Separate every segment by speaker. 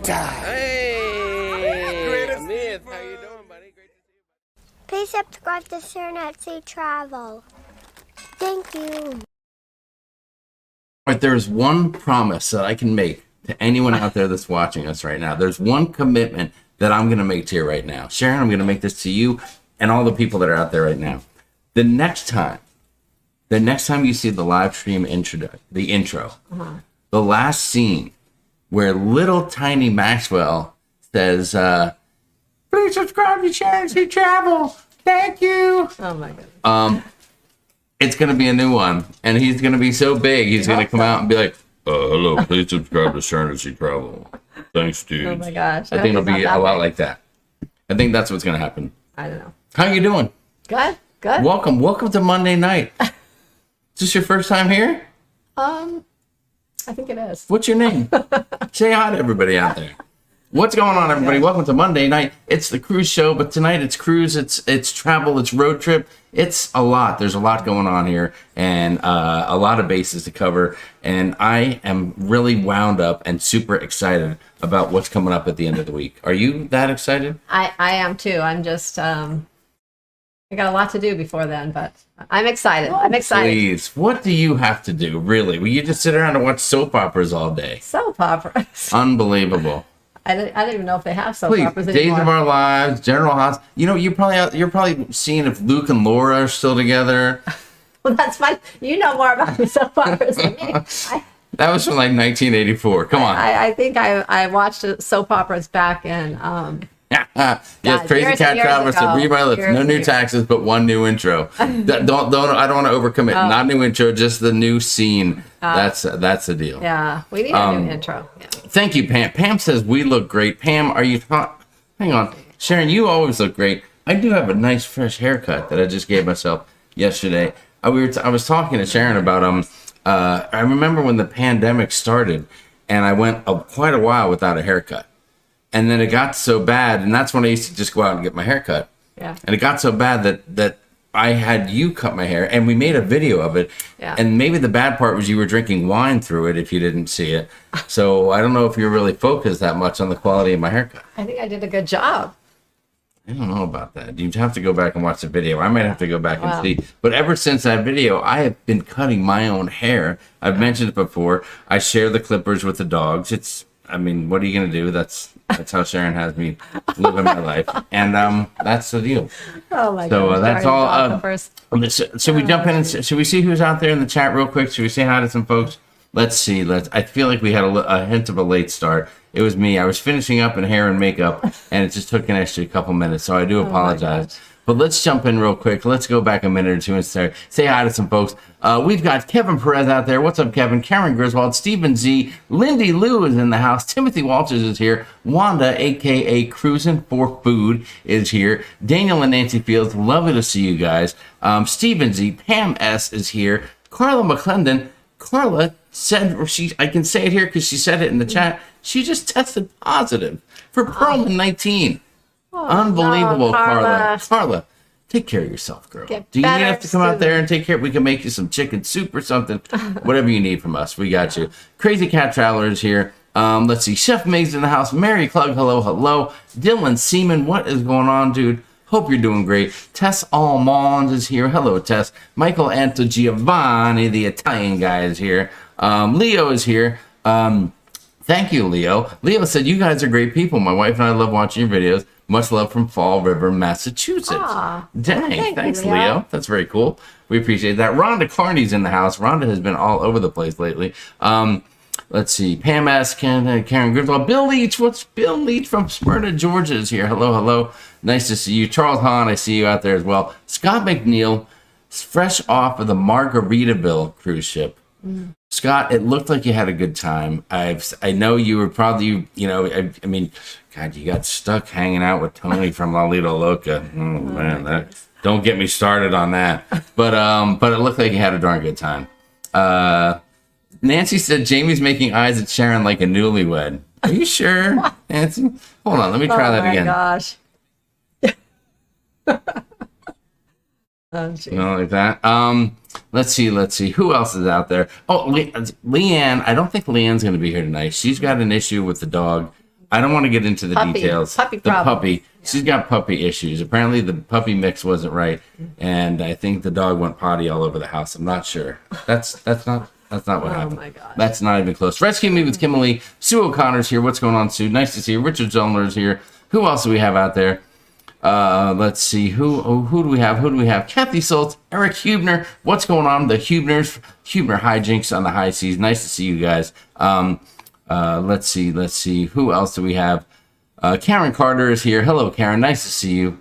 Speaker 1: time.
Speaker 2: Hey, Amir, how you doing, buddy? Great to see you.
Speaker 1: Please subscribe to Sharonatsea Travel. Thank you.
Speaker 3: But there's one promise that I can make to anyone out there that's watching us right now. There's one commitment that I'm going to make to you right now. Sharon, I'm going to make this to you and all the people that are out there right now. The next time you see the live stream intro, the last scene where little tiny Maxwell says, please subscribe to Sharonatsea Travel. Thank you.
Speaker 4: Oh my goodness.
Speaker 3: It's going to be a new one, and he's going to be so big, he's going to come out and be like, hello, please subscribe to Sharonatsea Travel. Thanks, dude.
Speaker 4: Oh my gosh.
Speaker 3: I think it'll be a lot like that. I think that's what's going to happen.
Speaker 4: I don't know.
Speaker 3: How you doing?
Speaker 4: Good.
Speaker 3: Welcome to Monday night. Is this your first time here?
Speaker 4: I think it is.
Speaker 3: What's your name? Say hi to everybody out there. What's going on, everybody? Welcome to Monday night. It's the cruise show, but tonight it's cruise, it's travel, it's road trip. It's a lot. There's a lot going on here, and a lot of bases to cover. And I am really wound up and super excited about what's coming up at the end of the week. Are you that excited?
Speaker 4: I am too. I'm just I got a lot to do before then, but I'm excited. I'm excited.
Speaker 3: Please, what do you have to do, really? Will you just sit around and watch soap operas all day?
Speaker 4: Soap operas.
Speaker 3: Unbelievable.
Speaker 4: I don't even know if they have soap
Speaker 3: Please,
Speaker 4: operas
Speaker 3: Days
Speaker 4: anymore.
Speaker 3: of Our Lives, General Hospital. You know, you're probably seeing if Luke and Laura are still together.
Speaker 4: Well, that's fine. You know more about the soap operas than me.
Speaker 3: That was from like 1984. Come on.
Speaker 4: I think I watched soap operas back in
Speaker 3: Yes, Crazy
Speaker 4: years
Speaker 3: Cat
Speaker 4: and years
Speaker 3: Traveler said,
Speaker 4: ago.
Speaker 3: read my lips.
Speaker 4: Years
Speaker 3: No
Speaker 4: and
Speaker 3: new
Speaker 4: years.
Speaker 3: taxes, but one new intro. I don't want to overcommit. Not new intro, just the new scene. That's the deal.
Speaker 4: Yeah, we need a new intro. Yeah.
Speaker 3: Thank you, Pam. Pam says we look great. Pam, are you hang on. Sharon, you always look great. I do have a nice fresh haircut that I just gave myself yesterday. I was talking to Sharon about I remember when the pandemic started and I went quite a while without a haircut. And then it got so bad, and that's when I used to just go out and get my hair cut.
Speaker 4: Yeah.
Speaker 3: And it got so bad that I had you cut my hair, and we made a video of it.
Speaker 4: Yeah.
Speaker 3: And maybe the bad part was you were drinking wine through it if you didn't see it. So I don't know if you're really focused that much on the quality of my haircut.
Speaker 4: I think I did a good job.
Speaker 3: I don't know about that. You'd have to go back and watch the video. I might have to go back and see. But ever since that video, I have been cutting my own hair. I've mentioned it before. I share the clippers with the dogs. I mean, what are you going to do? That's how Sharon has me living my life. And that's the deal.
Speaker 4: Oh my god.
Speaker 3: So that's all. So we jump in and should we see who's out there in the chat real quick? Should we say hi to some folks? Let's see. I feel like we had a hint of a late start. It was me. I was finishing up in hair and makeup, and it just took an extra couple minutes. So I do apologize. But let's jump in real quick. Let's go back a minute or two and say hi to some folks. We've got Kevin Perez out there. What's up, Kevin? Karen Griswold, Stephen Z, Lindy Lou is in the house. Timothy Walters is here. Wanda, a.k.a. Cruising for Food, is here. Daniel and Nancy Fields, lovely to see you guys. Stephen Z, Pam S. is here. Carla McClendon. Carla said, I can say it here because she said it in the chat, she just tested positive for Perlman 19. Unbelievable,
Speaker 4: no, Carla.
Speaker 3: Carla, take care of yourself, girl.
Speaker 4: Get
Speaker 3: Do you
Speaker 4: better
Speaker 3: have to come out
Speaker 4: soon.
Speaker 3: there and take care? We can make you some chicken soup or something. Whatever you need from us, we got you. Crazy Cat Traveler is here. Let's see. Chef May's in the house. Mary Klug, hello. Dylan Seaman, what is going on, dude? Hope you're doing great. Tess Almond is here. Hello, Tess. Michael Antogiovanni, the Italian guy, is here. Leo is here. Thank you, Leo. Leo said, you guys are great people. My wife and I love watching your videos. Much love from Fall River, Massachusetts.
Speaker 4: Aw.
Speaker 3: Dang, thanks,
Speaker 4: Leo.
Speaker 3: Leo. That's very cool. We appreciate that. Rhonda Carney's in the house. Rhonda has been all over the place lately. Let's see. Pam S. Karen Griswold. Bill Leach. What's Bill Leach from Smyrna, Georgia is here. Hello. Nice to see you. Charles Hahn, I see you out there as well. Scott McNeil, fresh off of the Margaritaville cruise ship. Scott, it looked like you had a good time. I know you were probably, I mean, God, you got stuck hanging out with Tony from La Lita Loca. Oh, man, don't get me started on that. But it looked like you had a darn good time. Nancy said Jamie's making eyes at Sharon like a newlywed. Are you sure, Nancy? Hold on, let me try that again.
Speaker 4: Oh my gosh. Oh, geez.
Speaker 3: Like that. Let's see. Who else is out there? Oh, Leanne. I don't think Leanne's going to be here tonight. She's got an issue with the dog. I don't want to get into the details.
Speaker 4: Puppy
Speaker 3: the
Speaker 4: problem.
Speaker 3: puppy. Yeah. She's got puppy issues. Apparently, the puppy mix wasn't right, and I think the dog went potty all over the house. I'm not sure. That's not what happened.
Speaker 4: Oh my gosh.
Speaker 3: That's not even close. Rescue Me with Kimberly. Sue O'Connor's here. What's going on, Sue? Nice to see you. Richard Zellner's here. Who else do we have out there? Let's see. Who do we have? Who do we have? Kathy Schultz, Eric Hubner. What's going on? The Hubner hijinks on the high seas. Nice to see you guys. Let's see. Who else do we have? Karen Carter is here. Hello, Karen. Nice to see you.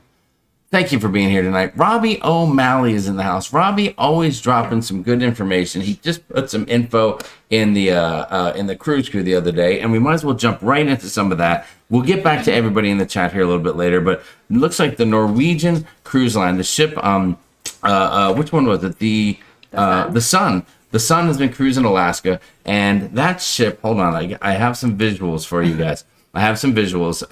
Speaker 3: Thank you for being here tonight. Robbie O'Malley is in the house. Robbie always dropping some good information. He just put some info in the cruise crew the other day, and we might as well jump right into some of that. We'll get back to everybody in the chat here a little bit later, but it looks like the Norwegian Cruise Line, the ship, which one was it? The Sun. The Sun has been cruising Alaska, and that ship, hold on, I have some visuals for you guys. I have some visuals.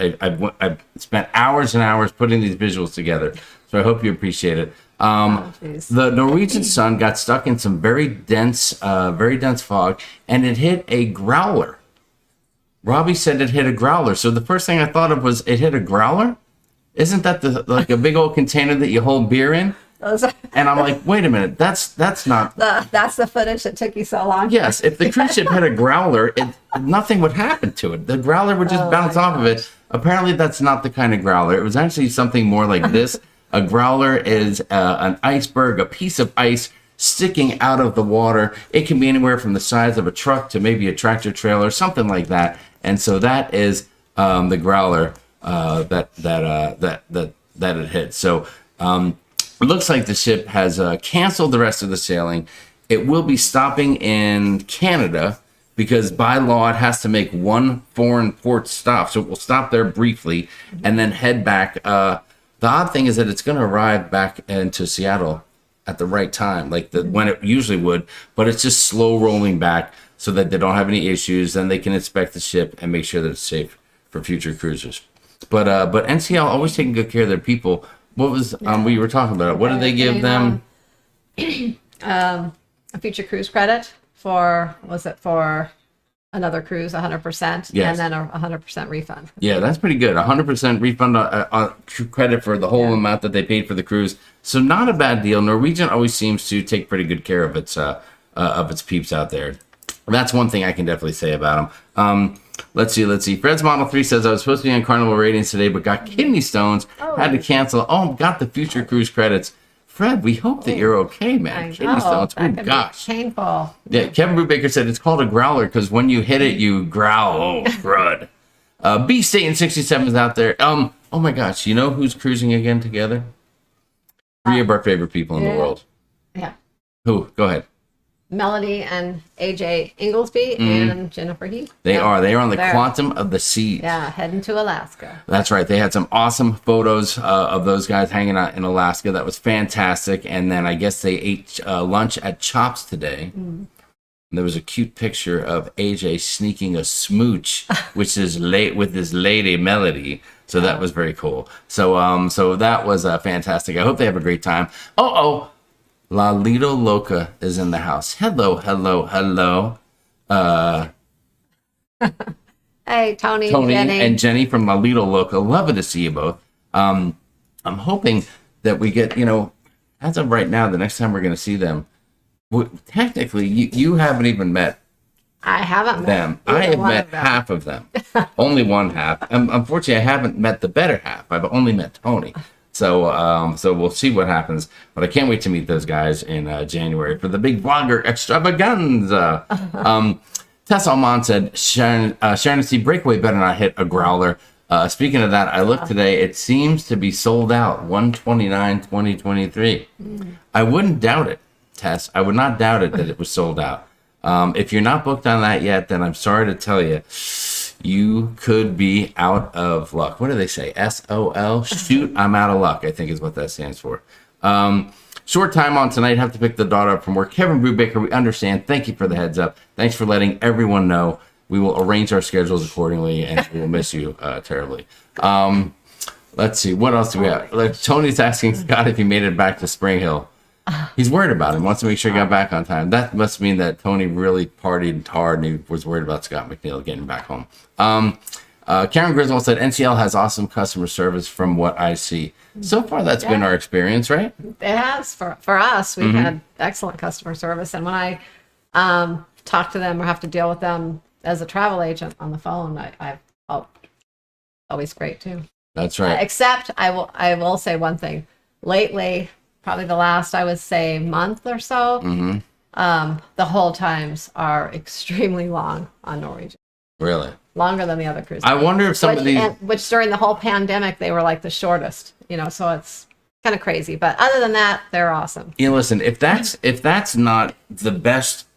Speaker 3: I've spent hours and hours putting these visuals together, so I hope you appreciate it. The Norwegian Sun got stuck in some very dense fog, and it hit a growler. Robbie said it hit a growler. So the first thing I thought of was, it hit a growler? Isn't that like a big old container that you hold beer in? And I'm like, wait a minute, that's not.
Speaker 4: That's the footage that took you so long.
Speaker 3: Yes, if the cruise ship had a growler, nothing would happen to it. The growler would just bounce off of it. Apparently, that's not the kind of growler. It was actually something more like this. A growler is an iceberg, a piece of ice sticking out of the water. It can be anywhere from the size of a truck to maybe a tractor trailer, something like that. And so that is the growler that it hit. So. It looks like the ship has canceled the rest of the sailing. It will be stopping in Canada because by law it has to make one foreign port stop. So it will stop there briefly and then head back. The odd thing is that it's going to arrive back into Seattle at the right time, like when it usually would, but it's just slow rolling back so that they don't have any issues. Then they can inspect the ship and make sure that it's safe for future cruisers. But NCL always taking good care of their people. What was we were talking about? What did they give them?
Speaker 4: A future cruise credit for another cruise, 100%,
Speaker 3: yes.
Speaker 4: And then a 100% refund.
Speaker 3: Yeah, that's pretty good. 100% refund credit for the whole amount that they paid for the cruise. So not a bad deal. Norwegian always seems to take pretty good care of its peeps out there. That's one thing I can definitely say about them. Let's see. Fred's Model 3 says, I was supposed to be on Carnival Ratings today, but got kidney stones. Had to cancel. Got the future cruise credits. Fred, we hope that you're okay, man. Kidney stones. Oh, gosh.
Speaker 4: Painful.
Speaker 3: Yeah, Kevin Brubaker said it's called a growler because when you hit it, you growl. Oh, crud. B State in 67 is out there. Oh my gosh. You know who's cruising again together? Three of our favorite people in the world.
Speaker 4: Yeah.
Speaker 3: Who? Go ahead.
Speaker 4: Melody and AJ Inglesby and Jennifer Heath.
Speaker 3: They are on the Quantum of the Seas.
Speaker 4: Yeah, heading to Alaska.
Speaker 3: That's right. They had some awesome photos of those guys hanging out in Alaska. That was fantastic. And then I guess they ate lunch at Chops today. There was a cute picture of AJ sneaking a smooch, which is with his lady Melody. So that was very cool. So that was fantastic. I hope they have a great time. Lalito Loca is in the house. Hello.
Speaker 4: Hey, Tony
Speaker 3: and Jenny from Lalito Loca. Love it to see you both. I'm hoping that we get, as of right now, the next time we're going to see them, technically, you haven't even met
Speaker 4: I haven't
Speaker 3: them.
Speaker 4: Met
Speaker 3: I have met half of them. Only one half. Unfortunately, I haven't met the better half. I've only met Tony. So we'll see what happens. But I can't wait to meet those guys in January for the big vlogger extravaganza. Tessa Almond said, Sharon, Breakaway better not hit a growler. Speaking of that, I looked today. It seems to be sold out, 1/29/2023. I wouldn't doubt it, Tess. I would not doubt it that it was sold out. If you're not booked on that yet, then I'm sorry to tell you, you could be out of luck. What do they say? SOL? Shoot, I'm out of luck, I think is what that stands for. Short time on tonight. Have to pick the daughter up from work. Kevin Brubaker, we understand. Thank you for the heads up. Thanks for letting everyone know. We will arrange our schedules accordingly, and we will miss you terribly. Let's see. What else do we have? Tony's asking Scott if he made it back to Spring Hill. He's worried about him. Wants to make sure he got back on time. That must mean that Tony really partied hard and he was worried about Scott McNeil getting back home. Karen Griswold said NCL has awesome customer service from what I see. So far, that's been our experience, right?
Speaker 4: It has for us. We've had excellent customer service, and when I talk to them or have to deal with them as a travel agent on the phone, I always great too.
Speaker 3: That's right.
Speaker 4: Except I will say one thing. Lately, probably the last I would say month or so, the hold times are extremely long on Norwegian.
Speaker 3: Really?
Speaker 4: Longer than the other cruises.
Speaker 3: I wonder if some of these,
Speaker 4: which during the whole pandemic they were like the shortest. So it's kind of crazy. But other than that, they're awesome.
Speaker 3: listen, if that's not the best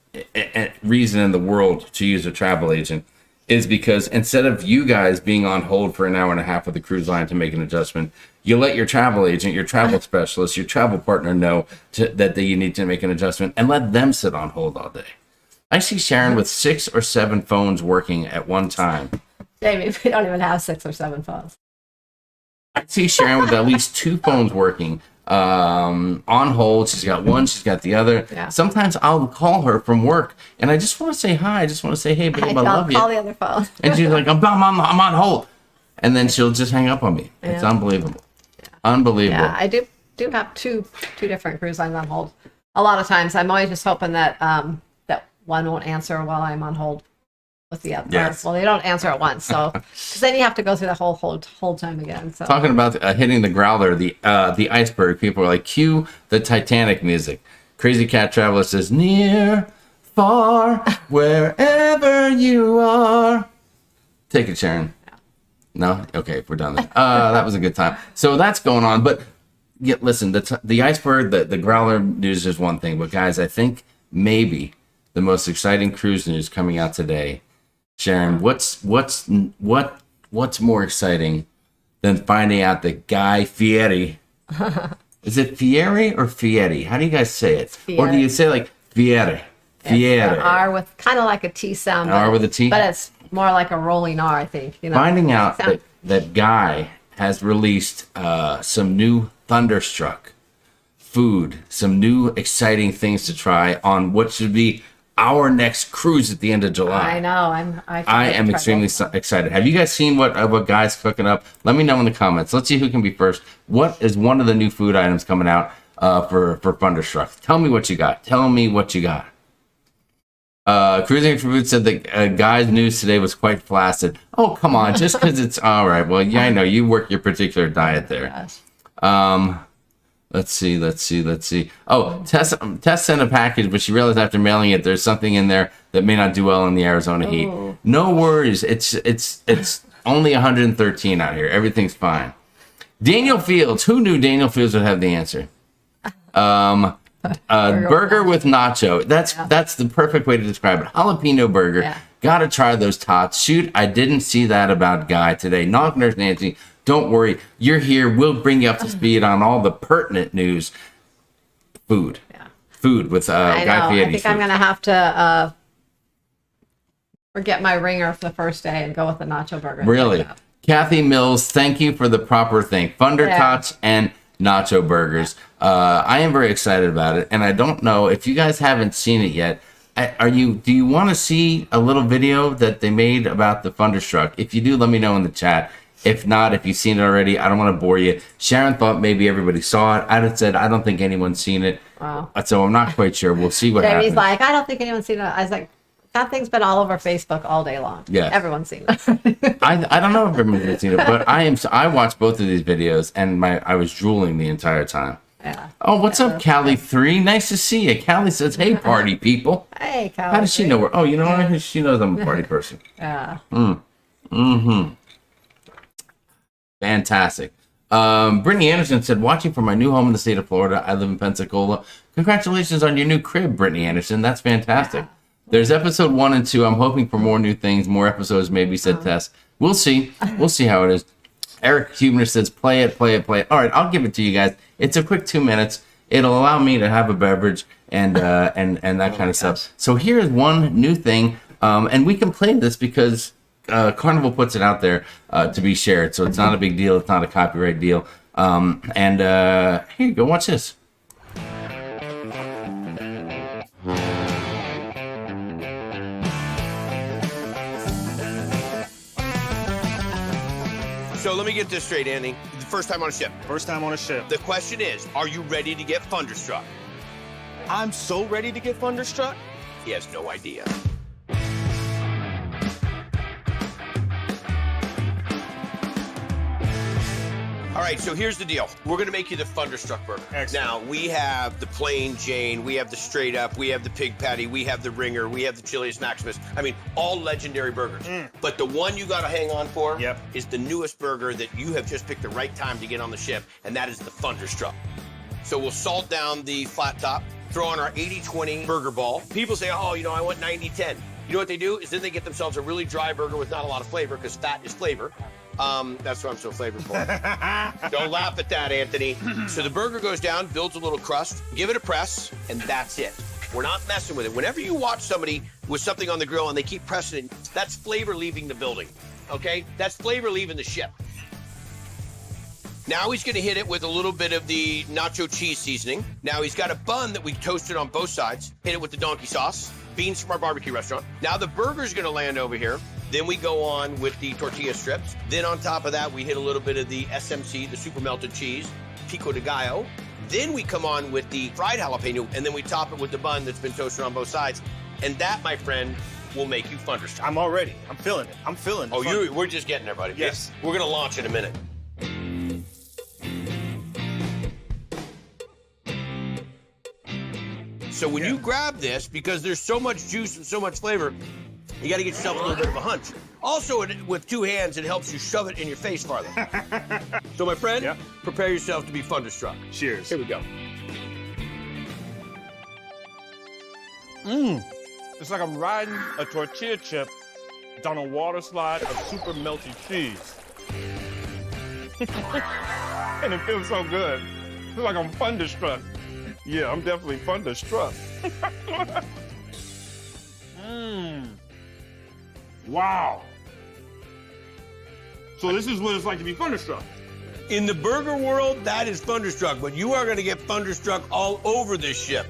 Speaker 3: reason in the world to use a travel agent, is because instead of you guys being on hold for an hour and a half with the cruise line to make an adjustment, you let your travel agent, your travel specialist, your travel partner know that you need to make an adjustment, and let them sit on hold all day. I see Sharon with 6 or 7 phones working at one time.
Speaker 4: Jamie, we don't even have 6 or 7 phones.
Speaker 3: I see Sharon with at least 2 phones working on hold. She's got one, she's got the other.
Speaker 4: Yeah.
Speaker 3: Sometimes I'll call her from work, and I just want to say hi. I just want to say, hey, babe, I love you.
Speaker 4: Call the other phone.
Speaker 3: And she's like, I'm on hold. And then she'll just hang up on me. Yeah. It's unbelievable. Yeah. Unbelievable.
Speaker 4: Yeah, I do have two different cruise lines on hold. A lot of times, I'm always just hoping that that one won't answer while I'm on hold with the other.
Speaker 3: Yes.
Speaker 4: Well, they don't answer at once, so because then you have to go through the whole hold time again. So
Speaker 3: talking about hitting the growler, the iceberg. People are like, cue the Titanic music. Crazy Cat Traveler says, near, far, wherever you are. Take it, Sharon. No? Okay, we're done then. That was a good time. So that's going on. But listen, the iceberg, the growler news is one thing. But guys, I think maybe the most exciting cruise news coming out today, Sharon, what's more exciting than finding out that Guy Fieri, is it Fieri or Fieri? How do you guys say it?
Speaker 4: Fieri.
Speaker 3: Or do you say like Fieri? Fieri.
Speaker 4: R with kind of like a T sound.
Speaker 3: R with a T?
Speaker 4: But it's more like a rolling R, I think.
Speaker 3: Finding out that Guy has released some new Thunderstruck food, some new exciting things to try on what should be our next cruise at the end of July.
Speaker 4: I know.
Speaker 3: I am extremely excited. Have you guys seen what Guy's cooking up? Let me know in the comments. Let's see who can be first. What is one of the new food items coming out for Thunderstruck? Tell me what you got. Cruising for Food said that Guy's news today was quite flaccid. Oh, come on. Just because it's all right. Well, yeah, I know. You work your particular diet there. Let's see. Oh, Tess sent a package, but she realized after mailing it, there's something in there that may not do well in the Arizona heat. No worries. It's only 113 out here. Everything's fine. Daniel Fields. Who knew Daniel Fields would have the answer? Burger with nacho. That's the perfect way to describe it. Jalapeno burger. Yeah. Gotta try those tots. Shoot, I didn't see that about Guy today. Knock Nurse Nancy. Don't worry. You're here. We'll bring you up to speed on all the pertinent news. Food. Yeah. Food with Guy Fieri.
Speaker 4: I think I'm going to have to forget my ringer for the first day and go with the nacho burger.
Speaker 3: Really? Kathy Mills, thank you for the proper thing. Thunder Tots and nacho burgers. I am very excited about it. And I don't know if you guys haven't seen it yet. Do you want to see a little video that they made about the Thunderstruck? If you do, let me know in the chat. If not, if you've seen it already, I don't want to bore you. Sharon thought maybe everybody saw it. I said, I don't think anyone's seen it. Wow. So I'm not quite sure. We'll see what happens.
Speaker 4: Jamie's like, I don't think anyone's seen it. I was like, that thing's been all over Facebook all day long.
Speaker 3: Yeah.
Speaker 4: Everyone's seen it.
Speaker 3: I don't know if everyone's seen it, but I watched both of these videos, and I was drooling the entire time. Yeah. Oh, what's up, Callie3? Nice to see you. Callie says, hey, party people.
Speaker 4: Hey, Callie.
Speaker 3: How does she know where? Oh, you know what? She knows I'm a party person.
Speaker 4: Yeah.
Speaker 3: Fantastic. Brittany Anderson said, watching from my new home in the state of Florida. I live in Pensacola. Congratulations on your new crib, Brittany Anderson. That's fantastic. Yeah. There's episode 1 and 2. I'm hoping for more new things, more episodes, maybe, said Tess. We'll see. We'll see how it is. Eric Huebner says, play it. All right, I'll give it to you guys. It's a quick 2 minutes. It'll allow me to have a beverage and that kind of stuff. So here's one new thing, and we can play this because Carnival puts it out there to be shared. So it's not a big deal. It's not a copyright deal. Here you go. Watch this.
Speaker 2: So let me get this straight, Andy. The first time on a ship.
Speaker 5: First time on a ship.
Speaker 2: The question is, are you ready to get thunderstruck?
Speaker 5: I'm so ready to get thunderstruck.
Speaker 2: He has no idea. All right, so here's the deal. We're gonna make you the Thunderstruck burger.
Speaker 5: Excellent.
Speaker 2: Now, we have the plain Jane, we have the straight up, we have the pig patty, we have the ringer, we have the Chilius Maximus. I mean, all legendary burgers. But the one you gotta hang on for is the newest burger that you have just picked the right time to get on the ship, and that is the Thunderstruck. So we'll salt down the flat top, throw on our 80-20 burger ball. People say, oh, you know, I want 90-10. You know what they do is then they get themselves a really dry burger with not a lot of flavor, because fat is flavor. That's why I'm so flavorful. Don't laugh at that, Anthony. So the burger goes down, builds a little crust, give it a press, and that's it. We're not messing with it. Whenever you watch somebody with something on the grill and they keep pressing it, that's flavor leaving the building, okay? That's flavor leaving the ship. Now he's gonna hit it with a little bit of the nacho cheese seasoning. Now he's got a bun that we toasted on both sides, hit it with the donkey sauce, beans from our barbecue restaurant. Now the burger's gonna land over here. Then we go on with the tortilla strips. Then on top of that, we hit a little bit of the SMC, the super melted cheese, pico de gallo. Then we come on with the fried jalapeno, and then we top it with the bun that's been toasted on both sides. And that, my friend, will make you thunderstruck.
Speaker 5: I'm all ready. I'm feeling it. I'm feeling it.
Speaker 2: Oh, we're just getting there, buddy.
Speaker 5: Yes.
Speaker 2: We're gonna launch in a minute. So when you grab this, because there's so much juice and so much flavor, you got to get yourself a little bit of a hunch. Also, with two hands, it helps you shove it in your face farther. So, my friend, prepare yourself to be thunderstruck.
Speaker 5: Cheers.
Speaker 2: Here we go.
Speaker 5: It's like I'm riding a tortilla chip down a water slide of super melty cheese. And it feels so good. It's like I'm thunderstruck. Yeah, I'm definitely thunderstruck. Wow. So this is what it's like to be thunderstruck.
Speaker 2: In the burger world, that is thunderstruck, but you are going to get thunderstruck all over this ship.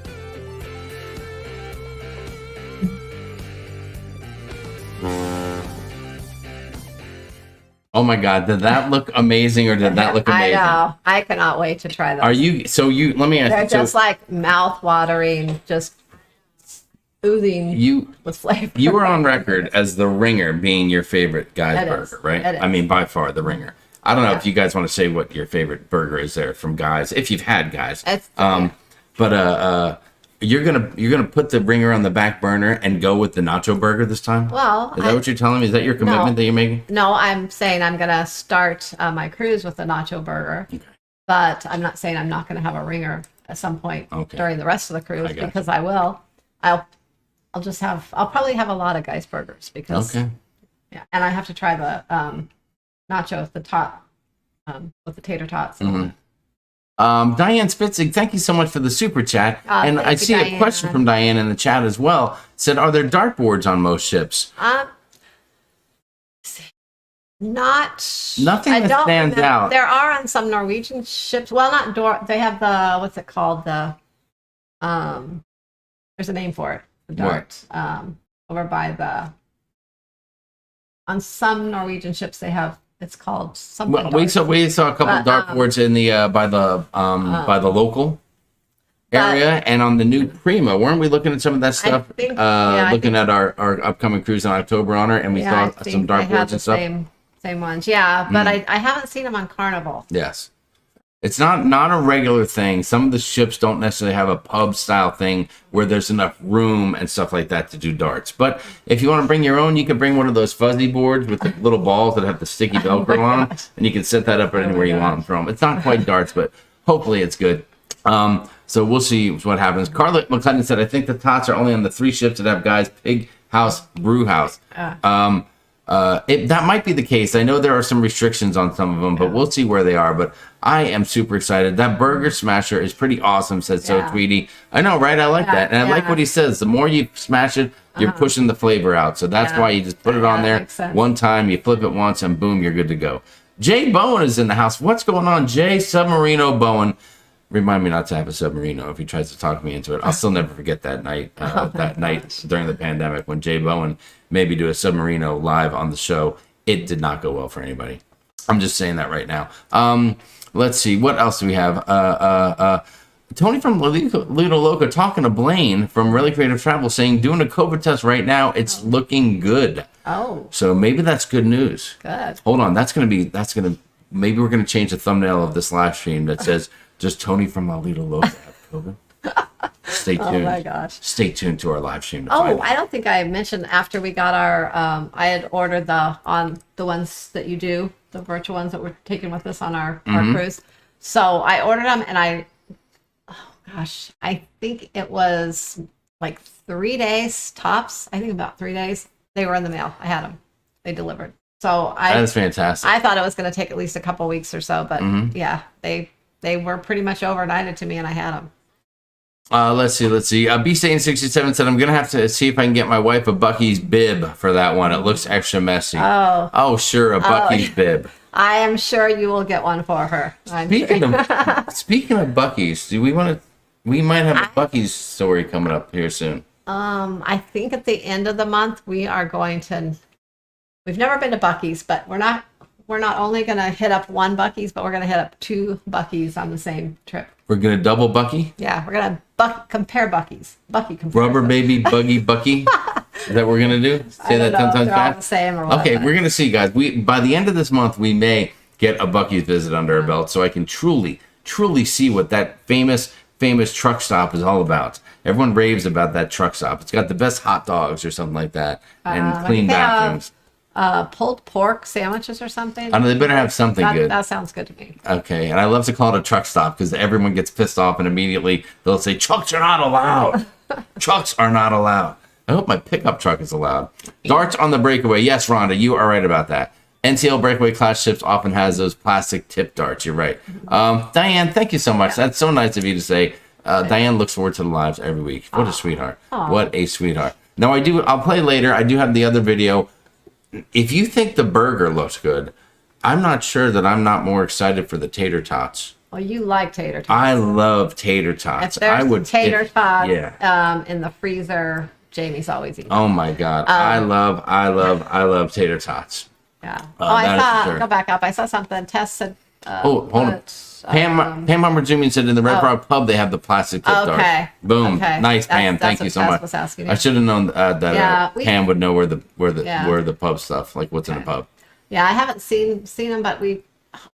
Speaker 3: Oh my God, did that look amazing or did that look amazing?
Speaker 4: I know. I cannot wait to try those.
Speaker 3: Are you, so you, let me ask
Speaker 4: They're
Speaker 3: you.
Speaker 4: just like mouth-watering, just oozing with flavor.
Speaker 3: You were on record as the ringer being your favorite guy's
Speaker 4: It is.
Speaker 3: burger, right?
Speaker 4: It is.
Speaker 3: I mean, by far the ringer. I don't know if you guys want to say what your favorite burger is there from guys, if you've had guys. But you're gonna put the ringer on the back burner and go with the nacho burger this time?
Speaker 4: Well,
Speaker 3: is that what you're telling me? Is that your commitment that you're making?
Speaker 4: No, I'm saying I'm gonna start my cruise with the nacho burger, but I'm not saying I'm not gonna have a ringer at some point during the rest of the cruise, because I will. I'll probably have a lot of guys burgers because and I have to try the nacho with the tot with the tater tots.
Speaker 3: Diane Spitzig, thank you so much for the super chat. And I see a question from Diane in the chat as well. Said, are there dartboards on most ships? Nothing that stands out.
Speaker 4: There are on some Norwegian ships. Well, not they have the, what's it called? The there's a name for it. The dart. Over by on some Norwegian ships they have. It's called something.
Speaker 3: Well, we saw a couple of dartboards in the by the local area, and on the new Prima. Weren't we looking at some of that stuff? Looking at our upcoming cruise in October on her, and we saw some dartboards and stuff.
Speaker 4: Same ones, but I haven't seen them on Carnival.
Speaker 3: Yes. It's not a regular thing. Some of the ships don't necessarily have a pub style thing where there's enough room and stuff like that to do darts. But if you want to bring your own, you can bring one of those fuzzy boards with the little balls that have the sticky Velcro on them, and you can set that up anywhere you want them from. It's not quite darts, but hopefully it's good. So we'll see what happens. Carla McClendon said, I think the tots are only on the 3 ships that have guys Pig House, Brew House. That might be the case. I know there are some restrictions on some of them, but we'll see where they are. But I am super excited. That burger smasher is pretty awesome, said So Tweety. I know, right? I like that. And I like what he says. The more you smash it, you're pushing the flavor out. So that's why you just put it on there one time, you flip it once, and boom, you're good to go. Jay Bowen is in the house. What's going on, Jay Submarino Bowen? Remind me not to have a submarino if he tries to talk me into it. I'll still never forget that night, night during the pandemic when Jay Bowen made me do a submarino live on the show. It did not go well for anybody. I'm just saying that right now. Let's see. What else do we have? Tony from Ludo Loco talking to Blaine from Really Creative Travel saying doing a COVID test right now. It's looking good.
Speaker 4: Oh.
Speaker 3: So maybe that's good news.
Speaker 4: Good.
Speaker 3: Hold on. Maybe we're going to change the thumbnail of this live stream that says, does Tony from Ludo Loco have COVID? Stay tuned.
Speaker 4: Oh my gosh.
Speaker 3: Stay tuned to our live stream. To find out.
Speaker 4: I don't think I mentioned after we got our, I had ordered the ones that you do, the virtual ones that we're taking with us on our cruise. So I ordered them and I think it was like 3 days tops. I think about 3 days. They were in the mail. I had them. They delivered. So
Speaker 3: that is fantastic.
Speaker 4: I thought it was going to take at least a couple weeks or so, but yeah, they were pretty much overnighted to me and I had them.
Speaker 3: Let's see. B-Satan67 said, I'm going to have to see if I can get my wife a Bucky's bib for that one. It looks extra messy. Oh, sure. A Bucky's bib.
Speaker 4: I am sure you will get one for her.
Speaker 3: Speaking of Bucky's, we might have a Bucky's story coming up here soon.
Speaker 4: I think at the end of the month, we are going to, we've never been to Bucky's, but we're not only going to hit up one Bucky's, but we're going to hit up 2 Bucky's on the same trip.
Speaker 3: We're going to double Bucky?
Speaker 4: Yeah, we're going to compare Bucky's. Bucky compare.
Speaker 3: Rubber baby, buggy, Bucky? Is that what we're going to do? Say that 10 times fast?
Speaker 4: The same or what,
Speaker 3: okay, we're going to see, guys. By the end of this month, we may get a Bucky's visit under our belt so I can truly see what that famous truck stop is all about. Everyone raves about that truck stop. It's got the best hot dogs or something like that and clean bathrooms.
Speaker 4: Pulled pork sandwiches or something.
Speaker 3: I know, they better have something good.
Speaker 4: That sounds good to me.
Speaker 3: Okay, and I love to call it a truck stop because everyone gets pissed off and immediately they'll say, trucks are not allowed. Trucks are not allowed. I hope my pickup truck is allowed. Darts on the breakaway. Yes, Rhonda, you are right about that. NCL breakaway class ships often has those plastic tip darts. You're right. Diane, thank you so much. That's so nice of you to say. Diane looks forward to the lives every week. What a sweetheart. What a sweetheart. Now, I'll play later. I do have the other video. If you think the burger looks good, I'm not sure that I'm not more excited for the tater tots.
Speaker 4: Well, you like tater tots.
Speaker 3: I love tater tots.
Speaker 4: If there's tater tots
Speaker 3: yeah.
Speaker 4: In the freezer, Jamie's always eating.
Speaker 3: Oh my God. I love tater tots.
Speaker 4: Yeah. I saw, sure. Go back up. I saw something. Tess said.
Speaker 3: Hold on. Pam Hummer said in the Red Frog Pub they have the plastic tip darts. Boom.
Speaker 4: Okay.
Speaker 3: Nice, Pam. Thank you so much. I should have known that Pam would know where the pub stuff, like what's in a pub.
Speaker 4: Yeah, I haven't seen them, but we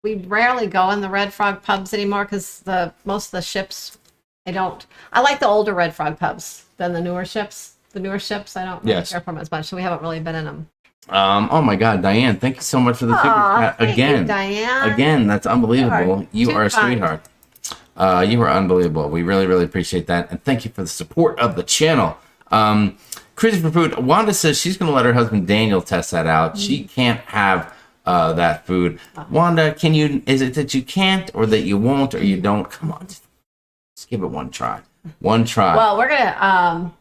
Speaker 4: rarely go in the Red Frog pubs anymore because most of the ships I like the older Red Frog pubs than the newer ships. The newer ships I don't really care for them as much, so we haven't really been in them.
Speaker 3: Oh my God, Diane! Thank you so much for the super chat again.
Speaker 4: You, Diane.
Speaker 3: Again, that's unbelievable. You are a sweetheart. You are unbelievable. We really, really appreciate that, and thank you for the support of the channel. Crazy for food. Wanda says she's going to let her husband Daniel test that out. She can't have that food. Wanda, is it that you can't, or that you won't, or you don't? Come on, just give it one try. One try.
Speaker 4: Well, we're gonna.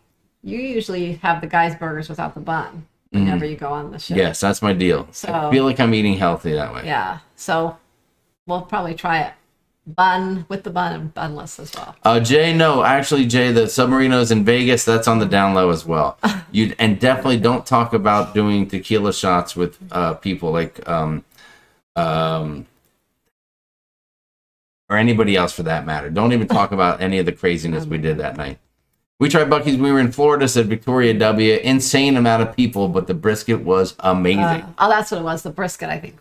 Speaker 4: You usually have the guys' burgers without the bun. Whenever you go on the ship.
Speaker 3: Yes, that's my deal. So, I feel like I'm eating healthy that way.
Speaker 4: Yeah. So we'll probably try it. Bun with the bun and bunless as well.
Speaker 3: Jay, no. Actually, Jay, the Submarinos in Vegas, that's on the down low as well. And definitely don't talk about doing tequila shots with people like or anybody else for that matter. Don't even talk about any of the craziness we did that night. We tried Bucky's. We were in Florida, said Victoria W. Insane amount of people, but the brisket was amazing.
Speaker 4: That's what it was. The brisket, I think.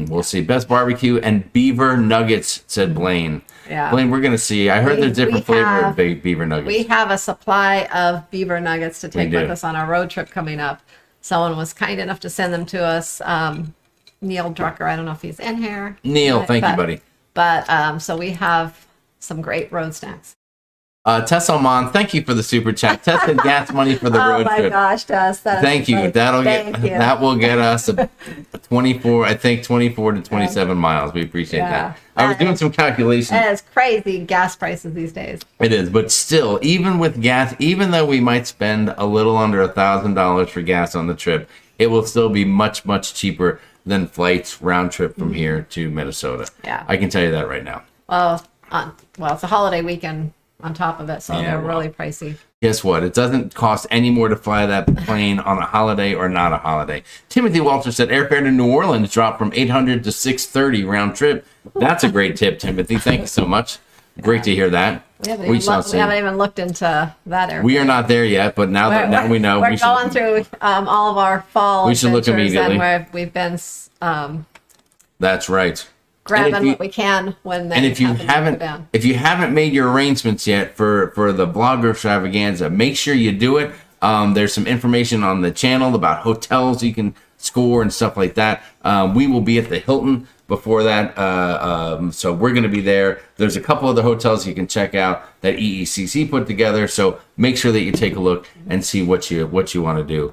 Speaker 3: We'll see. Best barbecue and beaver nuggets, said Blaine.
Speaker 4: Yeah.
Speaker 3: Blaine, we're going to see. I heard there's different flavor of beaver nuggets.
Speaker 4: We have a supply of beaver nuggets to take with us on our road trip coming up. Someone was kind enough to send them to us. Neil Drucker, I don't know if he's in here.
Speaker 3: Neil, thank you, buddy.
Speaker 4: But so we have some great road snacks.
Speaker 3: Tess Alman, thank you for the super chat. Tess had gas money for the road trip.
Speaker 4: Oh my gosh, Tess.
Speaker 3: Thank you. That will get us a 24 to 27 miles. We appreciate that. I was doing some calculations.
Speaker 4: It is crazy gas prices these days.
Speaker 3: It is, but still, even with gas, even though we might spend a little under $1,000 for gas on the trip, it will still be much, much cheaper than flights round trip from here to Minnesota.
Speaker 4: Yeah.
Speaker 3: I can tell you that right now.
Speaker 4: Well, it's a holiday weekend on top of it, so they're really pricey.
Speaker 3: Guess what? It doesn't cost any more to fly that plane on a holiday or not a holiday. Timothy Walter said airfare to New Orleans dropped from $800 to $630 round trip. That's a great tip, Timothy. Thank you so much. Great to hear that.
Speaker 4: We haven't even looked into that airfare.
Speaker 3: We are not there yet, but now we know.
Speaker 4: We're going through all of our fall.
Speaker 3: We should look immediately.
Speaker 4: And we've been.
Speaker 3: That's right.
Speaker 4: Grabbing what we can when they.
Speaker 3: And if you haven't made your arrangements yet for the blogger extravaganza, make sure you do it. There's some information on the channel about hotels you can score and stuff like that. We will be at the Hilton before that, so we're going to be there. There's a couple other hotels you can check out that EECC put together. So make sure that you take a look and see what you want to do.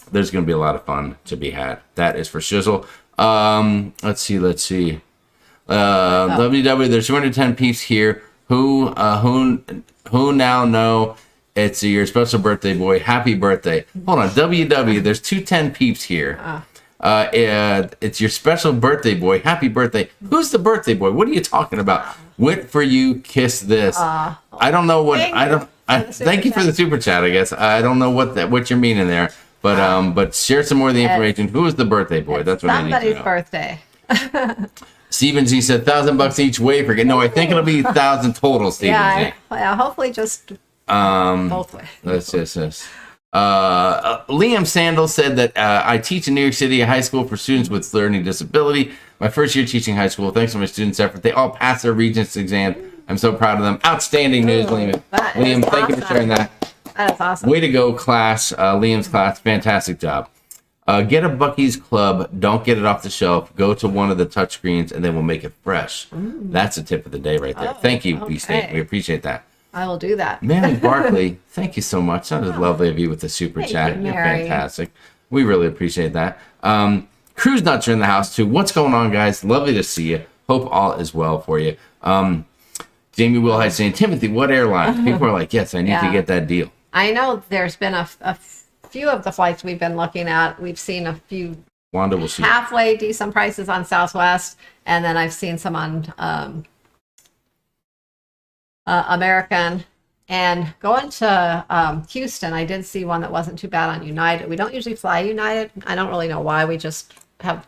Speaker 3: There's going to be a lot of fun to be had. That is for shizzle. Let's see. WW, there's 210 peeps here who now know it's your special birthday boy. Happy birthday. Hold on, WW, there's 210 peeps here. It's your special birthday boy. Happy birthday. Who's the birthday boy? What are you talking about? Wit for you, kiss this. I don't know what thank you for the super chat, I guess. I don't know what you're meaning there. But share some more of the information. Who is the birthday boy? That's what I need to know.
Speaker 4: Somebody's birthday.
Speaker 3: Stephen Z said $1,000 each way. No, I think it'll be 1,000 total. Stephen Z.
Speaker 4: Yeah, hopefully just both ways.
Speaker 3: Let's just this. Liam Sandel said that I teach in New York City, a high school for students with learning disability. My first year teaching high school. Thanks to my students' effort, they all passed their Regents exam. I'm so proud of them. Outstanding news, Liam. Liam, thank you for sharing that.
Speaker 4: That is awesome.
Speaker 3: Way to go, class. Liam's class. Fantastic job. Get a Buc-ee's Club. Don't get it off the shelf. Go to one of the touchscreens, and then we'll make it fresh. That's a tip of the day right there. Thank you, B-State. We appreciate that.
Speaker 4: I will do that.
Speaker 3: Mary Barkley, thank you so much. That was lovely of you with the super chat. You're fantastic. We really appreciate that. Cruise Nuts are in the house, too. What's going on, guys? Lovely to see you. Hope all is well for you. Jamie Wilhite saying, Timothy, what airline? People are like, yes, I need to get that deal.
Speaker 4: I know there's been a few of the flights we've been looking at. We've seen a few
Speaker 3: Wanda will see
Speaker 4: halfway decent prices on Southwest, and then I've seen some on American. And going to Houston, I did see one that wasn't too bad on United. We don't usually fly United. I don't really know why. We just have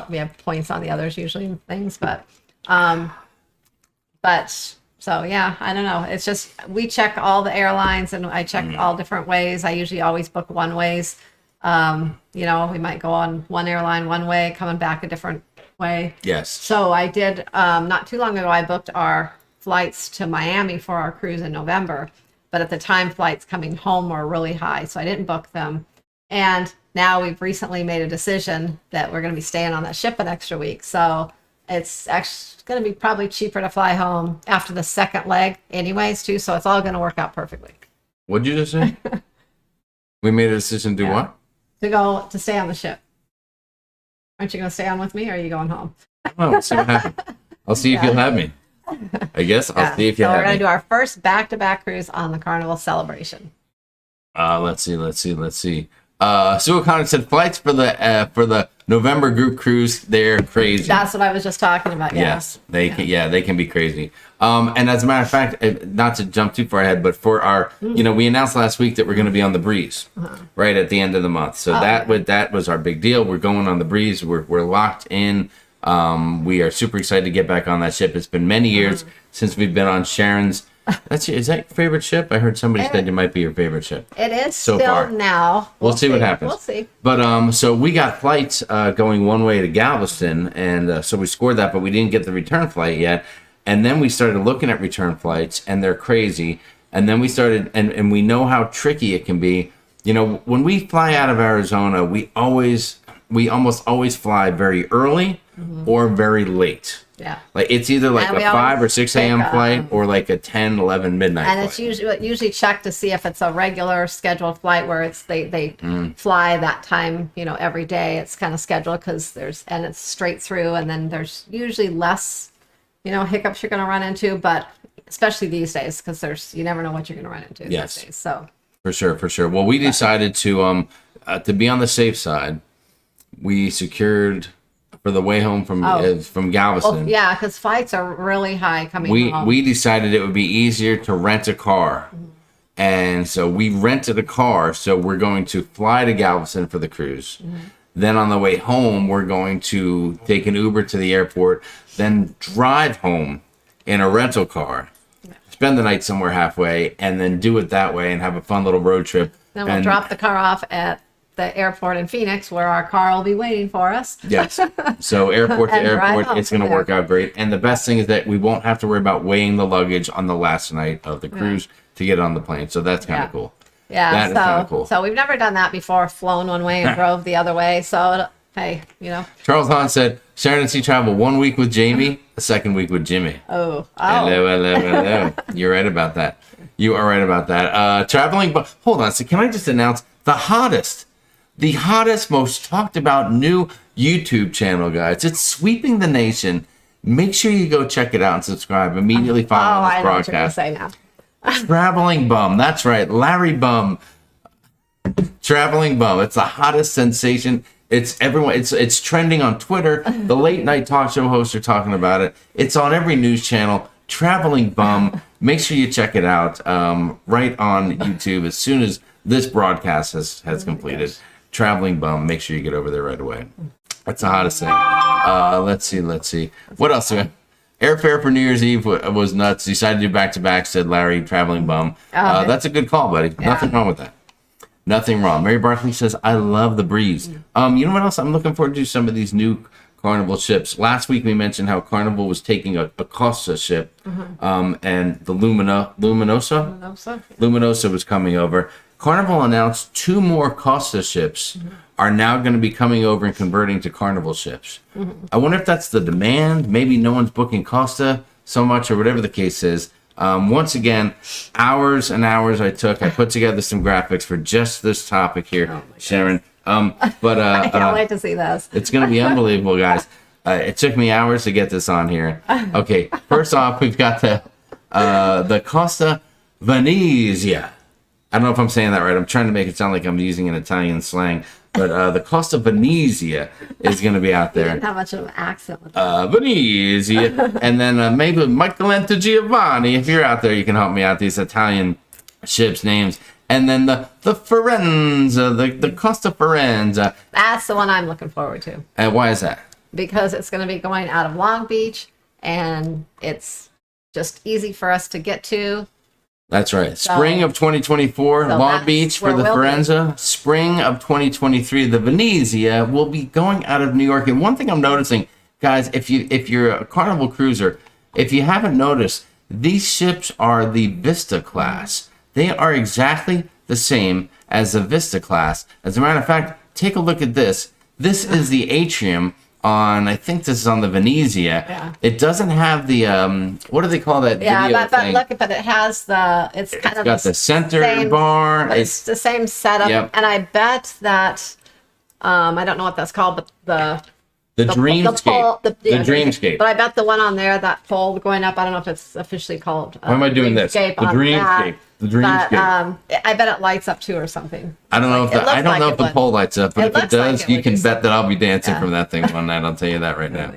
Speaker 4: we have points on the others usually and things, but so yeah, I don't know. It's just we check all the airlines and I check all different ways. I usually always book one ways. We might go on one airline one way, coming back a different way.
Speaker 3: Yes.
Speaker 4: So I did not too long ago. I booked our flights to Miami for our cruise in November, but at the time flights coming home were really high, so I didn't book them. And now we've recently made a decision that we're going to be staying on that ship an extra week. So it's actually going to be probably cheaper to fly home after the second leg anyways, too. So it's all going to work out perfectly.
Speaker 3: What'd you just say? We made a decision to do what?
Speaker 4: To stay on the ship. Aren't you going to stay on with me or are you going home?
Speaker 3: Oh, let's see what happens. I'll see if you'll have me. I guess I'll see if you have me.
Speaker 4: We're going to do our first back-to-back cruise on the Carnival Celebration.
Speaker 3: Let's see. Sue O'Connor said flights for the November group cruise, they're crazy.
Speaker 4: That's what I was just talking about.
Speaker 3: Yes, they can be crazy. And as a matter of fact, not to jump too far ahead, but for our, we announced last week that we're going to be on the Breeze, right at the end of the month. So that was our big deal. We're going on the Breeze. We're locked in. We are super excited to get back on that ship. It's been many years since we've been on Sharon's. Is that your favorite ship? I heard somebody said it might be your favorite ship.
Speaker 4: It is
Speaker 3: so
Speaker 4: still
Speaker 3: far.
Speaker 4: Now.
Speaker 3: We'll see what happens.
Speaker 4: We'll see.
Speaker 3: But so we got flights going one way to Galveston, and so we scored that, but we didn't get the return flight yet. And then we started looking at return flights, and they're crazy. And then we started, and we know how tricky it can be. When we fly out of Arizona, we almost always fly very early or very late.
Speaker 4: Yeah.
Speaker 3: Like it's either like a 5 or 6 a.m. flight or like a 10, 11 midnight
Speaker 4: and
Speaker 3: flight.
Speaker 4: It's usually check to see if it's a regular scheduled flight where it's they fly that time, every day. It's kind of scheduled because it's straight through, and then there's usually less, hiccups you're going to run into, but especially these days because you never know what you're going to run into these days. So
Speaker 3: for sure. Well, we decided to be on the safe side. We secured for the way home from Galveston.
Speaker 4: Yeah, because flights are really high coming home.
Speaker 3: We decided it would be easier to rent a car And so we rented a car. So we're going to fly to Galveston for the cruise. Then on the way home, we're going to take an Uber to the airport, then drive home in a rental car, spend the night somewhere halfway, and then do it that way and have a fun little road trip.
Speaker 4: Then we'll drop the car off at the airport in Phoenix, where our car will be waiting for us.
Speaker 3: Yes. So airport to
Speaker 4: And drive
Speaker 3: airport,
Speaker 4: home
Speaker 3: it's going to
Speaker 4: from
Speaker 3: work
Speaker 4: there.
Speaker 3: out great. And the best thing is that we won't have to worry about weighing the luggage on the last night of the cruise to get on the plane. So that's kind of cool.
Speaker 4: Yeah,
Speaker 3: That is kinda cool.
Speaker 4: So we've never done that before, flown one way and drove the other way. So, hey,
Speaker 3: Charles Hahn said, Sharonatsea travel 1 week with Jamie, the second week with Jimmy.
Speaker 4: Oh.
Speaker 3: Hello. You're right about that. You are right about that. Traveling, but hold on. So can I just announce the hottest, most talked about new YouTube channel, guys? It's sweeping the nation. Make sure you go check it out and subscribe immediately following this
Speaker 4: I know what you're going to
Speaker 3: broadcast.
Speaker 4: say now.
Speaker 3: Traveling Bum. That's right. Larry Bum. Traveling Bum. It's the hottest sensation. It's everyone. It's trending on Twitter. The late night talk show hosts are talking about it. It's on every news channel. Traveling Bum. Make sure you check it out right on YouTube as soon as this broadcast has completed. Traveling Bum. Make sure you get over there right away. That's the hottest thing. Let's see. What else? Airfare for New Year's Eve was nuts. Decided to do back-to-back, said Larry, Traveling Bum. That's a good call, buddy.
Speaker 4: Yeah.
Speaker 3: Nothing wrong with that. Nothing wrong. Mary Barkley says, I love the breeze. You know what else? I'm looking forward to some of these new Carnival ships. Last week we mentioned how Carnival was taking a Costa ship, and the Luminosa was coming over. Carnival announced 2 more Costa ships are now going to be coming over and converting to Carnival ships. I wonder if that's the demand. Maybe no one's booking Costa so much, or whatever the case is. Once again, hours and hours I put together some graphics for just this topic here, Sharon. But
Speaker 4: I can't wait to see this.
Speaker 3: it's going to be unbelievable, guys. It took me hours to get this on here. Okay, first off, we've got the Costa Venezia. I don't know if I'm saying that right. I'm trying to make it sound like I'm using an Italian slang. But the Costa Venezia is going to be out
Speaker 4: You
Speaker 3: there.
Speaker 4: didn't have much of an accent with that.
Speaker 3: Venezia. And then maybe Michelangelo Giovanni. If you're out there, you can help me out. These Italian ships' names. And then the Firenze, the Costa Firenze.
Speaker 4: That's the one I'm looking forward to.
Speaker 3: And why is that?
Speaker 4: Because it's going to be going out of Long Beach, and it's just easy for us to get to.
Speaker 3: That's right. Spring of 2024,
Speaker 4: so
Speaker 3: Long Beach for the
Speaker 4: where we'll be.
Speaker 3: Firenze. Spring of 2023, the Venezia will be going out of New York. And one thing I'm noticing, guys, if you're a Carnival cruiser, if you haven't noticed, these ships are the Vista class. They are exactly the same as the Vista class. As a matter of fact, take a look at this. This is the atrium on, I think this is on the Venezia.
Speaker 4: Yeah.
Speaker 3: It doesn't have the, what do they call that video
Speaker 4: But
Speaker 3: thing?
Speaker 4: look, but it has it's kind of
Speaker 3: Got the center
Speaker 4: same,
Speaker 3: bar.
Speaker 4: but it's the same setup.
Speaker 3: Yep.
Speaker 4: And I bet that, I don't know what that's called, but
Speaker 3: The dreamscape.
Speaker 4: pole-
Speaker 3: the
Speaker 4: yeah,
Speaker 3: dreamscape.
Speaker 4: But I bet the one on there, that pole going up, I don't know if it's officially called.
Speaker 3: Why am I doing this? The
Speaker 4: Dreamscape on
Speaker 3: dreamscape. The
Speaker 4: that.
Speaker 3: dreamscape.
Speaker 4: But I bet it lights up too or something.
Speaker 3: I don't know if
Speaker 4: It looks
Speaker 3: I don't
Speaker 4: like
Speaker 3: know
Speaker 4: it
Speaker 3: if the
Speaker 4: would.
Speaker 3: pole lights up, but
Speaker 4: It
Speaker 3: if it
Speaker 4: looks like
Speaker 3: does,
Speaker 4: it
Speaker 3: you
Speaker 4: would
Speaker 3: can
Speaker 4: just-
Speaker 3: bet that I'll be dancing
Speaker 4: Yeah.
Speaker 3: from that thing one night. I'll tell you that right now.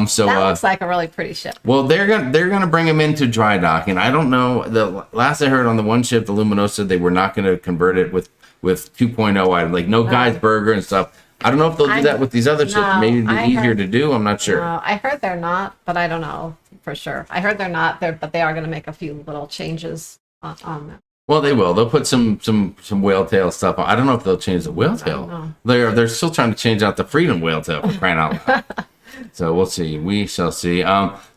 Speaker 3: So
Speaker 4: That looks like a really pretty ship.
Speaker 3: well, they're gonna bring them into dry dock, and I don't know. The last I heard on the one ship, the Luminosa, they were not going to convert it with 2.0 item, like no Guy's Burger and stuff. I don't know if they'll do that with these other ships.
Speaker 4: No,
Speaker 3: Maybe it'd be
Speaker 4: I
Speaker 3: easier
Speaker 4: heard-
Speaker 3: to do. I'm not sure.
Speaker 4: I heard they're not, but I don't know for sure. I heard they're not there, but they are going to make a few little changes on them.
Speaker 3: Well, they will. They'll put some whale tail stuff on. I don't know if they'll change the whale tail.
Speaker 4: know.
Speaker 3: They're still trying to change out the Freedom whale tail, for crying out loud. So we'll see. We shall see.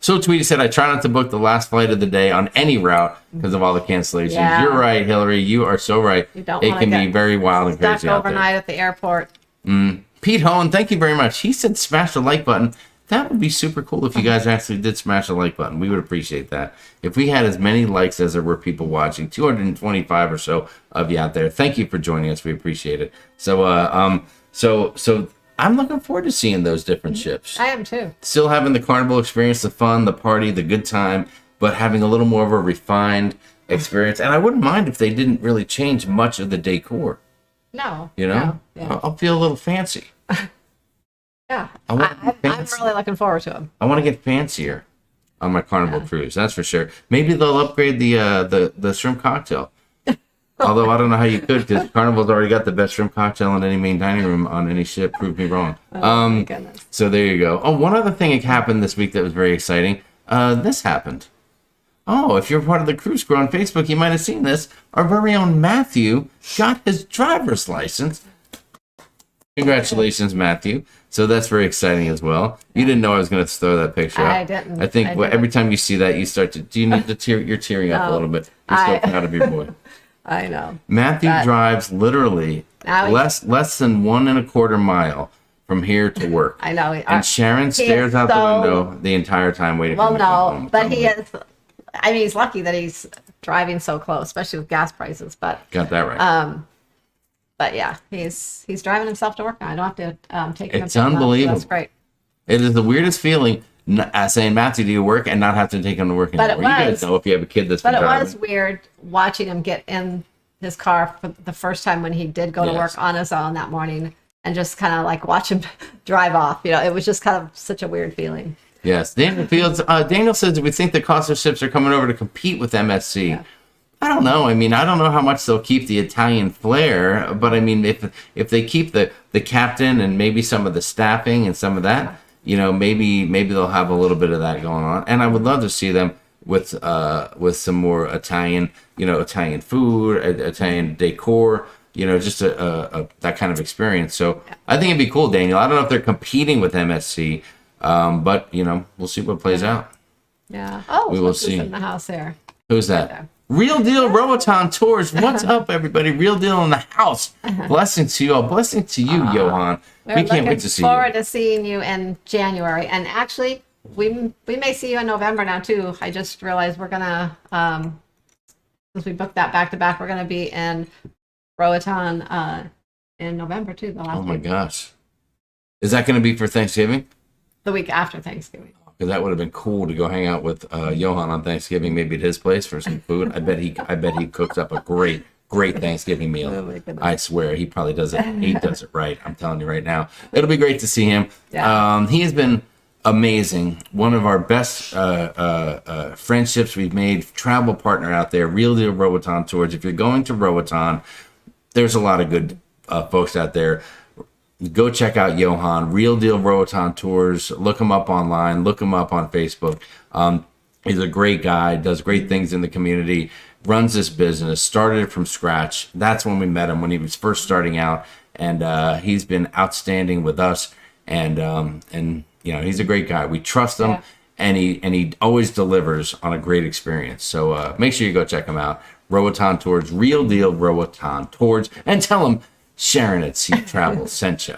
Speaker 3: So Tweety said, I try not to book the last flight of the day on any route because of all the cancellations.
Speaker 4: Yeah.
Speaker 3: You're right, Hillary. You are so right.
Speaker 4: You don't
Speaker 3: It
Speaker 4: wanna
Speaker 3: can be
Speaker 4: get
Speaker 3: very wild and
Speaker 4: Stuck
Speaker 3: crazy out there.
Speaker 4: overnight at the airport.
Speaker 3: Pete Hohen, thank you very much. He said smash the like button. That would be super cool if you guys actually did smash the like button. We would appreciate that. If we had as many likes as there were people watching, 225 or so of you out there. Thank you for joining us. We appreciate it. So so I'm looking forward to seeing those different ships.
Speaker 4: I am too.
Speaker 3: Still having the Carnival experience, the fun, the party, the good time, but having a little more of a refined experience. And I wouldn't mind if they didn't really change much of the decor.
Speaker 4: No.
Speaker 3: You know,
Speaker 4: No, yeah.
Speaker 3: I'll feel a little fancy.
Speaker 4: Yeah.
Speaker 3: I want
Speaker 4: I'm
Speaker 3: fancy.
Speaker 4: really looking forward to them.
Speaker 3: I want to get fancier on my Carnival cruise. That's for sure. Maybe they'll upgrade the shrimp cocktail. Although I don't know how you could, because Carnival's already got the best shrimp cocktail in any main dining room on any ship. Prove me wrong.
Speaker 4: Oh, my goodness.
Speaker 3: So there you go. Oh, one other thing that happened this week that was very exciting. This happened. Oh, if you're part of the cruise crew on Facebook, you might have seen this. Our very own Matthew got his driver's license. Congratulations, Matthew. So that's very exciting as well. You didn't know I was going to throw that picture up.
Speaker 4: I didn't.
Speaker 3: I think every time you see that, you start to. Do you need to tear? You're tearing up a little bit. You're so proud of your boy.
Speaker 4: I know.
Speaker 3: Matthew drives literally less than 1.25 mile from here to work.
Speaker 4: I know.
Speaker 3: And Sharon stares out the window the entire time waiting for him to come home.
Speaker 4: But he is. I mean, he's lucky that he's driving so close, especially with gas prices. But
Speaker 3: got that right.
Speaker 4: But yeah, he's driving himself to work now. I don't have to take him.
Speaker 3: It's unbelievable.
Speaker 4: That's great.
Speaker 3: It is the weirdest feeling saying, Matthew, do you work, and not have to take him to work anymore. You guys know if you have a kid that's been driving.
Speaker 4: But it was weird watching him get in his car for the first time when he did go to work on his own that morning, and just kind of like watch him drive off. You know, it was just kind of such a weird feeling.
Speaker 3: Yes, Daniel Fields. Daniel says we think the coastal ships are coming over to compete with MSC. Yeah. I don't know. I mean, I don't know how much they'll keep the Italian flair, but I mean, if they keep the captain and maybe some of the staffing and some of that, you know, maybe they'll have a little bit of that going on. And I would love to see them with some more Italian, you know, Italian food, Italian decor, you know, just a that kind of experience. So I think it'd be cool, Daniel. I don't know if they're competing with MSC, but you know, we'll see what plays out.
Speaker 4: Yeah. Oh,
Speaker 3: we will see.
Speaker 4: In the house there.
Speaker 3: Who's that? Right, Real Deal Roboton Tours. What's up, everybody? Real Deal in the house. Blessings to you all. Blessings to you, Johan. We can't wait to see you.
Speaker 4: Looking forward to seeing you in January. And actually, we may see you in November now, too. I just realized we're going to, since we booked that back-to-back, we're going to be in Roatan in November, too.
Speaker 3: Oh, my gosh. Is that going to be for Thanksgiving?
Speaker 4: The week after Thanksgiving.
Speaker 3: Because that would have been cool to go hang out with Johan on Thanksgiving, maybe at his place for some food. I bet he cooks up a great Thanksgiving meal. Oh, I swear he probably does it. He does it right. I'm telling you right now. It'll be great to see him. Yeah. He has been amazing. One of our best friendships we've made. Travel partner out there. Real Deal Roboton Tours. If you're going to Roboton, there's a lot of good folks out there. Go check out Johan, Real Deal Roboton Tours. Look him up online. Look him up on Facebook. He's a great guy, does great things in the community, runs this business, started it from scratch. That's when we met him, when he was first starting out. And he's been outstanding with us. And you know, he's a great guy. We trust him, and he always delivers on a great experience. So make sure you go check him out. Roboton Tours, Real Deal Roboton Tours, and tell him Sharon at Sea Travel sent you.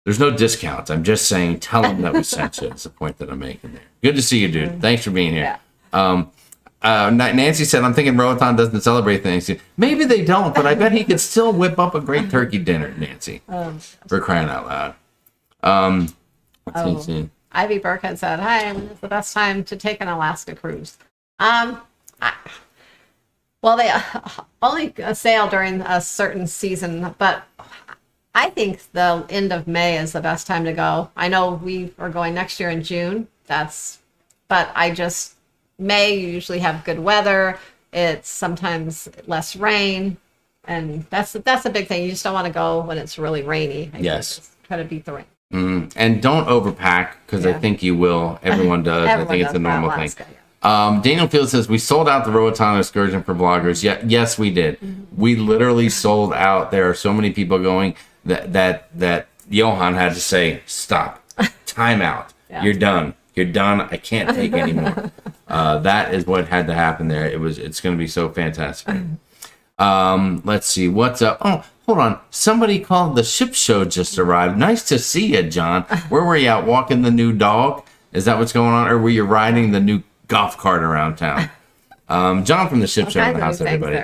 Speaker 3: There's no discounts. I'm just saying, tell them that we sent you. That's the point that I'm making there. Good to see you, dude. Thanks for being here. Nancy said, I'm thinking Roatan doesn't celebrate Thanksgiving. Maybe they don't, but I bet he could still whip up a great turkey dinner, Nancy. For crying out loud.
Speaker 4: Ivy Burkhead said, hi, when is the best time to take an Alaska cruise? Well, they only sail during a certain season, but I think the end of May is the best time to go. I know we are going next year in June. But May, you usually have good weather. It's sometimes less rain, and that's a big thing. You just don't want to go when it's really rainy. Yes. Try to beat the rain.
Speaker 3: And don't overpack, because I think you will. Everyone does. I think it's a normal thing. Daniel Field says, we sold out the Roatan excursion for bloggers. Yes, we did. Mm-hmm. We literally sold out. There are so many people going that Johan had to say, stop, time out. You're done. You're done. I can't take anymore. That is what had to happen there. It's going to be so fantastic. Let's see. What's up? Oh, hold on. Somebody called the ship show just arrived. Nice to see you, John. Where were you out walking the new dog? Is that what's going on? Or were you riding the new golf cart around town? John from the ship show in the house, everybody.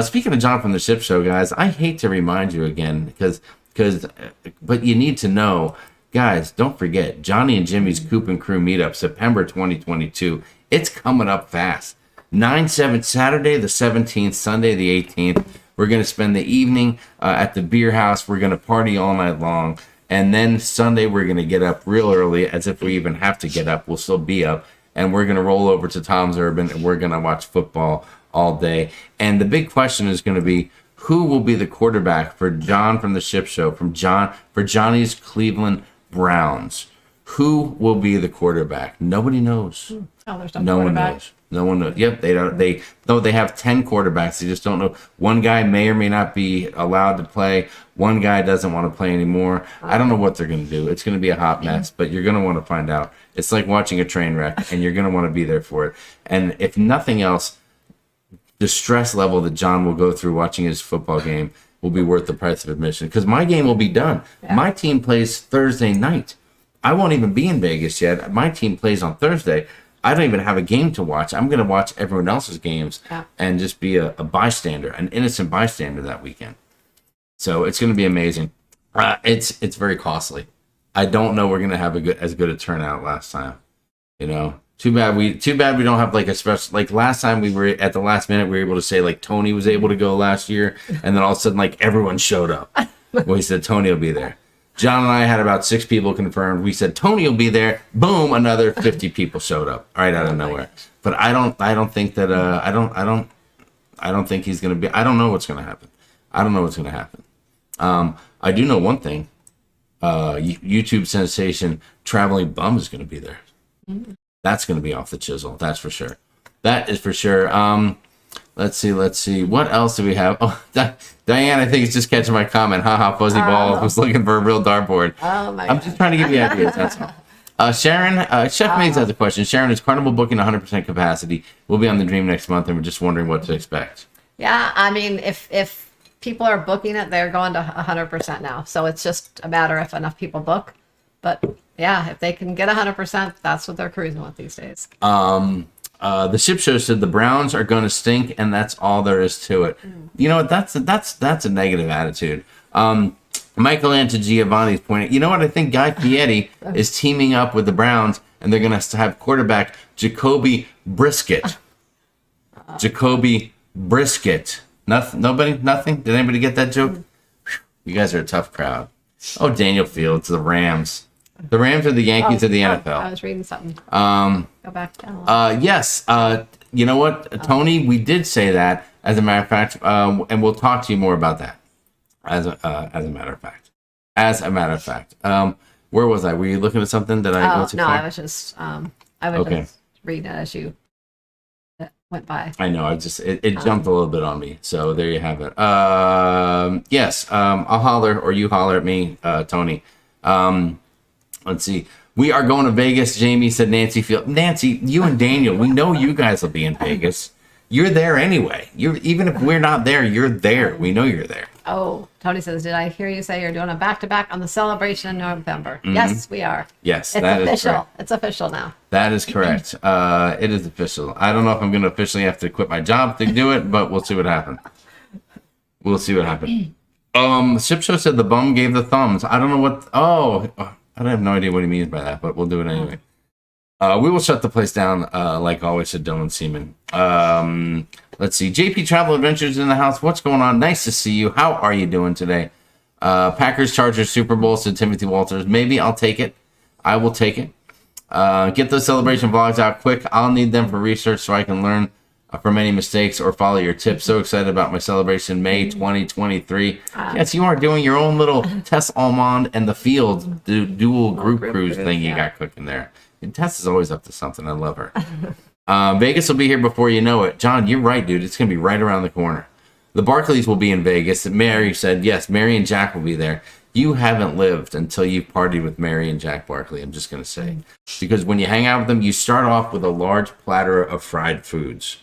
Speaker 3: Speaking of John from the ship show, guys, I hate to remind you again, but you need to know, guys, don't forget, Johnny and Jimmy's Coop and Crew meetup, September 2022. It's coming up fast. 9/7 Saturday the 17th, Sunday the 18th. We're going to spend the evening at the beer house. We're going to party all night long. And then Sunday, we're going to get up real early, as if we even have to get up. We'll still be up. And we're going to roll over to Tom's Urban, and we're going to watch football all day. And the big question is going to be, who will be the quarterback for John from the Ship Show, for Johnny's Cleveland Browns? Who will be the quarterback? Nobody knows.
Speaker 4: Oh, there's
Speaker 3: No one knows. No one knows. Yep, they don't. They have 10 quarterbacks. They just don't know. One guy may or may not be allowed to play. One guy doesn't want to play anymore. I don't know what they're going to do. It's going to be a hot mess, but you're going to want to find out. It's like watching a train wreck, and you're going to want to be there for it. And if nothing else, the stress level that John will go through watching his football game will be worth the price of admission, because my game will be done. Yeah. My team plays Thursday night. I won't even be in Vegas yet. My team plays on Thursday. I don't even have a game to watch. I'm going to watch everyone else's games and just be a bystander, an innocent bystander that weekend. So it's going to be amazing. It's very costly. I don't know we're going to have as good a turnout last time. You know, too bad we don't have like a special, like last time we were at the last minute, we were able to say like Tony was able to go last year, and then all of a sudden like everyone showed up. We said Tony will be there. John and I had about 6 people confirmed. We said Tony will be there. Boom, another 50 people showed up right out of nowhere. But I don't think that I don't think he's gonna be. I don't know what's gonna happen. I don't know what's gonna happen. I do know one thing. YouTube sensation Traveling Bum is gonna be there. That's gonna be off the chisel. That's for sure. That is for sure. Let's see. What else do we have? Oh, Diane, I think it's just catching my comment. Haha, fuzzy ball was looking for a real dartboard.
Speaker 4: Oh my
Speaker 3: I'm just trying to give you ideas. That's all. Sharon, Chef Maids has a question. Sharon, is Carnival booking 100% capacity? We'll be on the Dream next month, and we're just wondering what to expect.
Speaker 4: Yeah, I mean, if people are booking it, they're going to 100% now. So it's just a matter if enough people book. But yeah, if they can get 100%, that's what they're cruising with these days.
Speaker 3: The Ship Show said the Browns are going to stink, and that's all there is to it. You know what? That's a negative attitude. Michael Giovanni's pointing. You know what? I think Guy Fieri is teaming up with the Browns, and they're going to have quarterback Jacoby Brisket. Jacoby Brisket. Nothing. Nobody. Nothing. Did anybody get that joke? You guys are a tough crowd. Oh, Daniel Fields, the Rams. The Rams are the Yankees of the NFL.
Speaker 4: I was reading something. Go back down.
Speaker 3: Yes. You know what, Tony? We did say that, as a matter of fact, and we'll talk to you more about that. As a matter of fact. Where was I? Were you looking at something? Did I go too far?
Speaker 4: I was just just reading it as you went by.
Speaker 3: I know. It jumped a little bit on me. So there you have it. Yes. I'll holler, or you holler at me, Tony. Let's see. We are going to Vegas, Jamie said. Nancy Field. Nancy, you and Daniel, we know you guys will be in Vegas. You're there anyway. Even if we're not there, you're there. We know you're there.
Speaker 4: Oh, Tony says, did I hear you say you're doing a back-to-back on the celebration in November? Mm-hmm. Yes, we are.
Speaker 3: Yes,
Speaker 4: that is official. It's official now.
Speaker 3: That is correct. It is official. I don't know if I'm going to officially have to quit my job to do it, but we'll see what happens. The Ship Show said the bum gave the thumbs. I don't know what. I have no idea what he means by that, but we'll do it anyway. We will shut the place down, like always, said Dylan Seaman. Let's see. JP Travel Adventures in the house. What's going on? Nice to see you. How are you doing today? Packers Chargers Super Bowl, said Timothy Walters. Maybe I'll take it. I will take it. Get those celebration vlogs out quick. I'll need them for research so I can learn from any mistakes or follow your tips. So excited about my celebration May 2023. Yes, you are doing your own little Tess Almond and the Field dual group cruise thing you got cooking there. And Tess is always up to something. I love her. Vegas will be here before you know it. John, you're right, dude. It's going to be right around the corner. The Barclays will be in Vegas. Mary said, yes, Mary and Jack will be there. You haven't lived until you've partied with Mary and Jack Barkley, I'm just going to say. Because when you hang out with them, you start off with a large platter of fried foods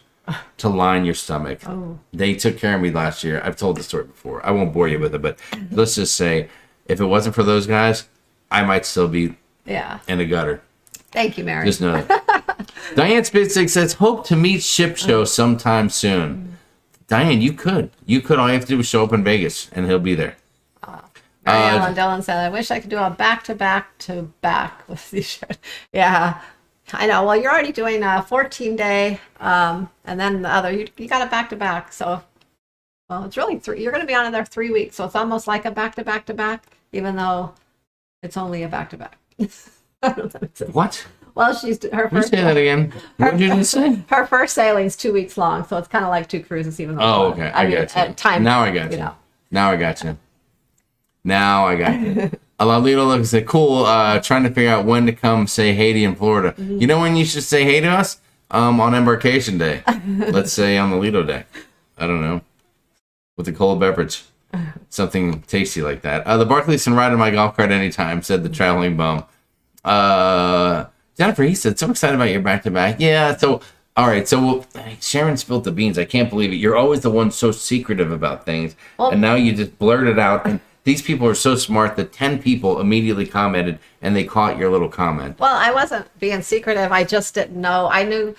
Speaker 3: to line your stomach. Oh. They took care of me last year. I've told the story before. I won't bore you with it, but let's just say, if it wasn't for those guys, I might still be in a gutter.
Speaker 4: Thank you, Mary.
Speaker 3: Just know that. Diane Spitzig says, hope to meet Ship Show sometime soon. Diane, you could. All you have to do is show up in Vegas, and he'll be there.
Speaker 4: Mary Ellen Dillon said, I wish I could do a back-to-back with these shows. Yeah, I know. Well, you're already doing a 14-day, and then the other, you got a back-to-back. So, well, it's really 3. You're going to be on there 3 weeks, so it's almost like a back-to-back-to-back, even though it's only a back-to-back.
Speaker 3: What?
Speaker 4: Well, she's her
Speaker 3: Can you
Speaker 4: first.
Speaker 3: say that again? What did you just say?
Speaker 4: Her first sailing's 2 weeks long, so it's kind of like 2 cruises, even though.
Speaker 3: Oh, okay. I got you.
Speaker 4: At time.
Speaker 3: Now I got you.
Speaker 4: know.
Speaker 3: Now I got you. Now I got you. Lalito looks said, cool. Trying to figure out when to come say hey to you in Florida.
Speaker 4: Mm-hmm.
Speaker 3: You know when you should say hey to us? On embarkation day. Let's say on the Lido day. I don't know. With a cold beverage. Something tasty like that. The Barclays can ride on my golf cart anytime, said the traveling bum. Jennifer, he said, so excited about your back-to-back. Yeah, so, all right, so Sharon spilled the beans. I can't believe it. You're always the one so secretive about things, and now you just blurt it out. And these people are so smart that 10 people immediately commented, and they caught your little comment.
Speaker 4: Well, I wasn't being secretive. I just didn't know. I knew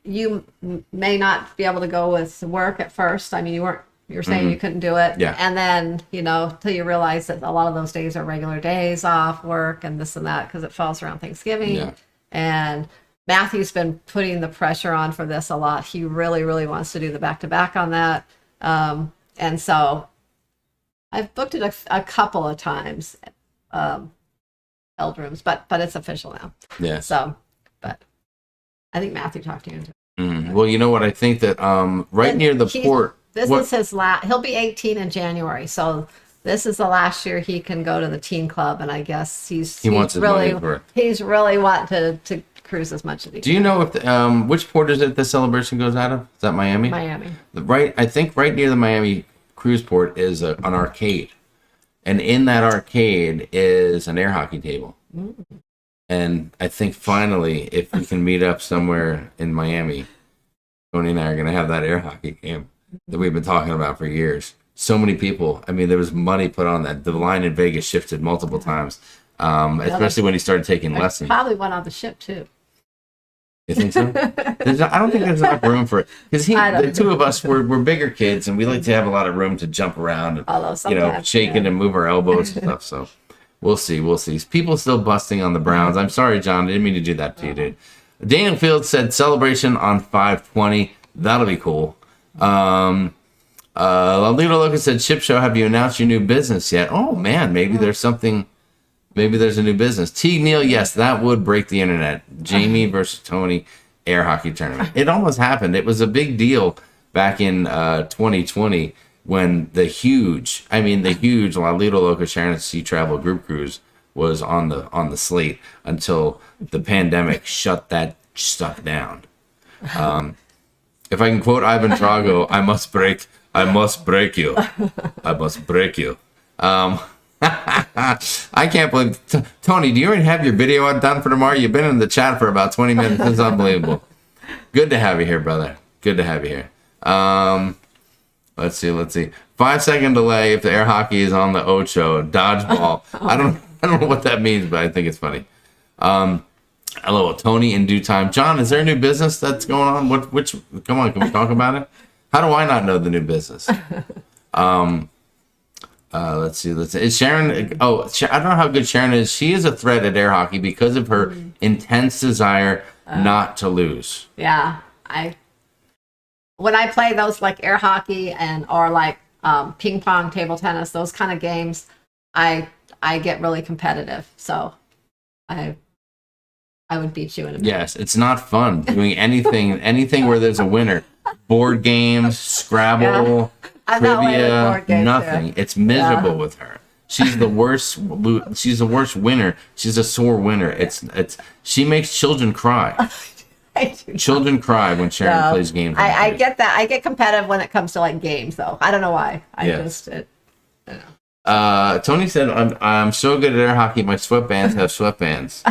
Speaker 4: you may not be able to go with work at first. I mean, you're saying you couldn't do it.
Speaker 3: Yeah.
Speaker 4: And then, till you realize that a lot of those days are regular days off work and this and that because it falls around Thanksgiving.
Speaker 3: Yeah.
Speaker 4: And Matthew's been putting the pressure on for this a lot. He really, really wants to do the back-to-back on that. And so I've booked it a couple of times, held rooms, but it's official now.
Speaker 3: Yeah.
Speaker 4: So, but I think Matthew talked to you into it.
Speaker 3: Well, you know what? I think that near the port.
Speaker 4: This is his last. He'll be 18 in January, so this is the last year he can go to the teen club, and I guess he
Speaker 3: wants his
Speaker 4: really
Speaker 3: money's worth.
Speaker 4: he's really wanting to cruise as much as he can.
Speaker 3: Do you know if which port is it the celebration goes out of? Is that Miami?
Speaker 4: Miami.
Speaker 3: I think right near the Miami cruise port is an arcade, and in that arcade is an air hockey table. And I think finally, if we can meet up somewhere in Miami, Tony and I are going to have that air hockey game that we've been talking about for years. So many people. I mean, there was money put on that. The line in Vegas shifted multiple times, especially when he started taking lessons.
Speaker 4: Probably went on the ship too.
Speaker 3: You think so? I don't think there's enough room for it because the two of us we're bigger kids and we like to have a lot of room to jump around and shaking and move our elbows and stuff. So we'll see. People still busting on the Browns. I'm sorry, John. I didn't mean to do that to you, dude. Daniel Fields said celebration on 5/20. That'll be cool. Lalito Lucas said, Chip Show, have you announced your new business yet? Oh, man, maybe there's something. Maybe there's a new business. T. Neal, yes, that would break the internet. Jamie versus Tony air hockey tournament. It almost happened. It was a big deal back in 2020 when the huge Lalito Lucas sharonatsea travel group cruise was on the slate until the pandemic shut that stuff down. If I can quote Ivan Drago, I must break you. I must break you. I can't believe Tony, do you already have your video done for tomorrow? You've been in the chat for about 20 minutes. It's unbelievable. Good to have you here, brother. Good to have you here. Let's see. 5-second delay if the air hockey is on the Ocho. Dodgeball. I don't know what that means, but I think it's funny. Hello, Tony in due time. John, is there a new business that's going on? Come on, can we talk about it? How do I not know the new business? Let's see. Is Sharon? I don't know how good Sharon is. She is a threat at air hockey because of her intense desire not to lose.
Speaker 4: Yeah, when I play those like air hockey or like ping pong, table tennis, those kind of games, I get really competitive. So I would beat you in a minute.
Speaker 3: Yes, it's not fun doing anything where there's a winner. Board games, Scrabble, trivia, nothing. It's miserable with her. She's the worst. She's the worst winner. She's a sore winner. She makes children cry. Children cry when Sharon plays games.
Speaker 4: I get that. I get competitive when it comes to like games, though. I don't know why. I don't know.
Speaker 3: Tony said, I'm so good at air hockey, my sweatbands have sweatbands.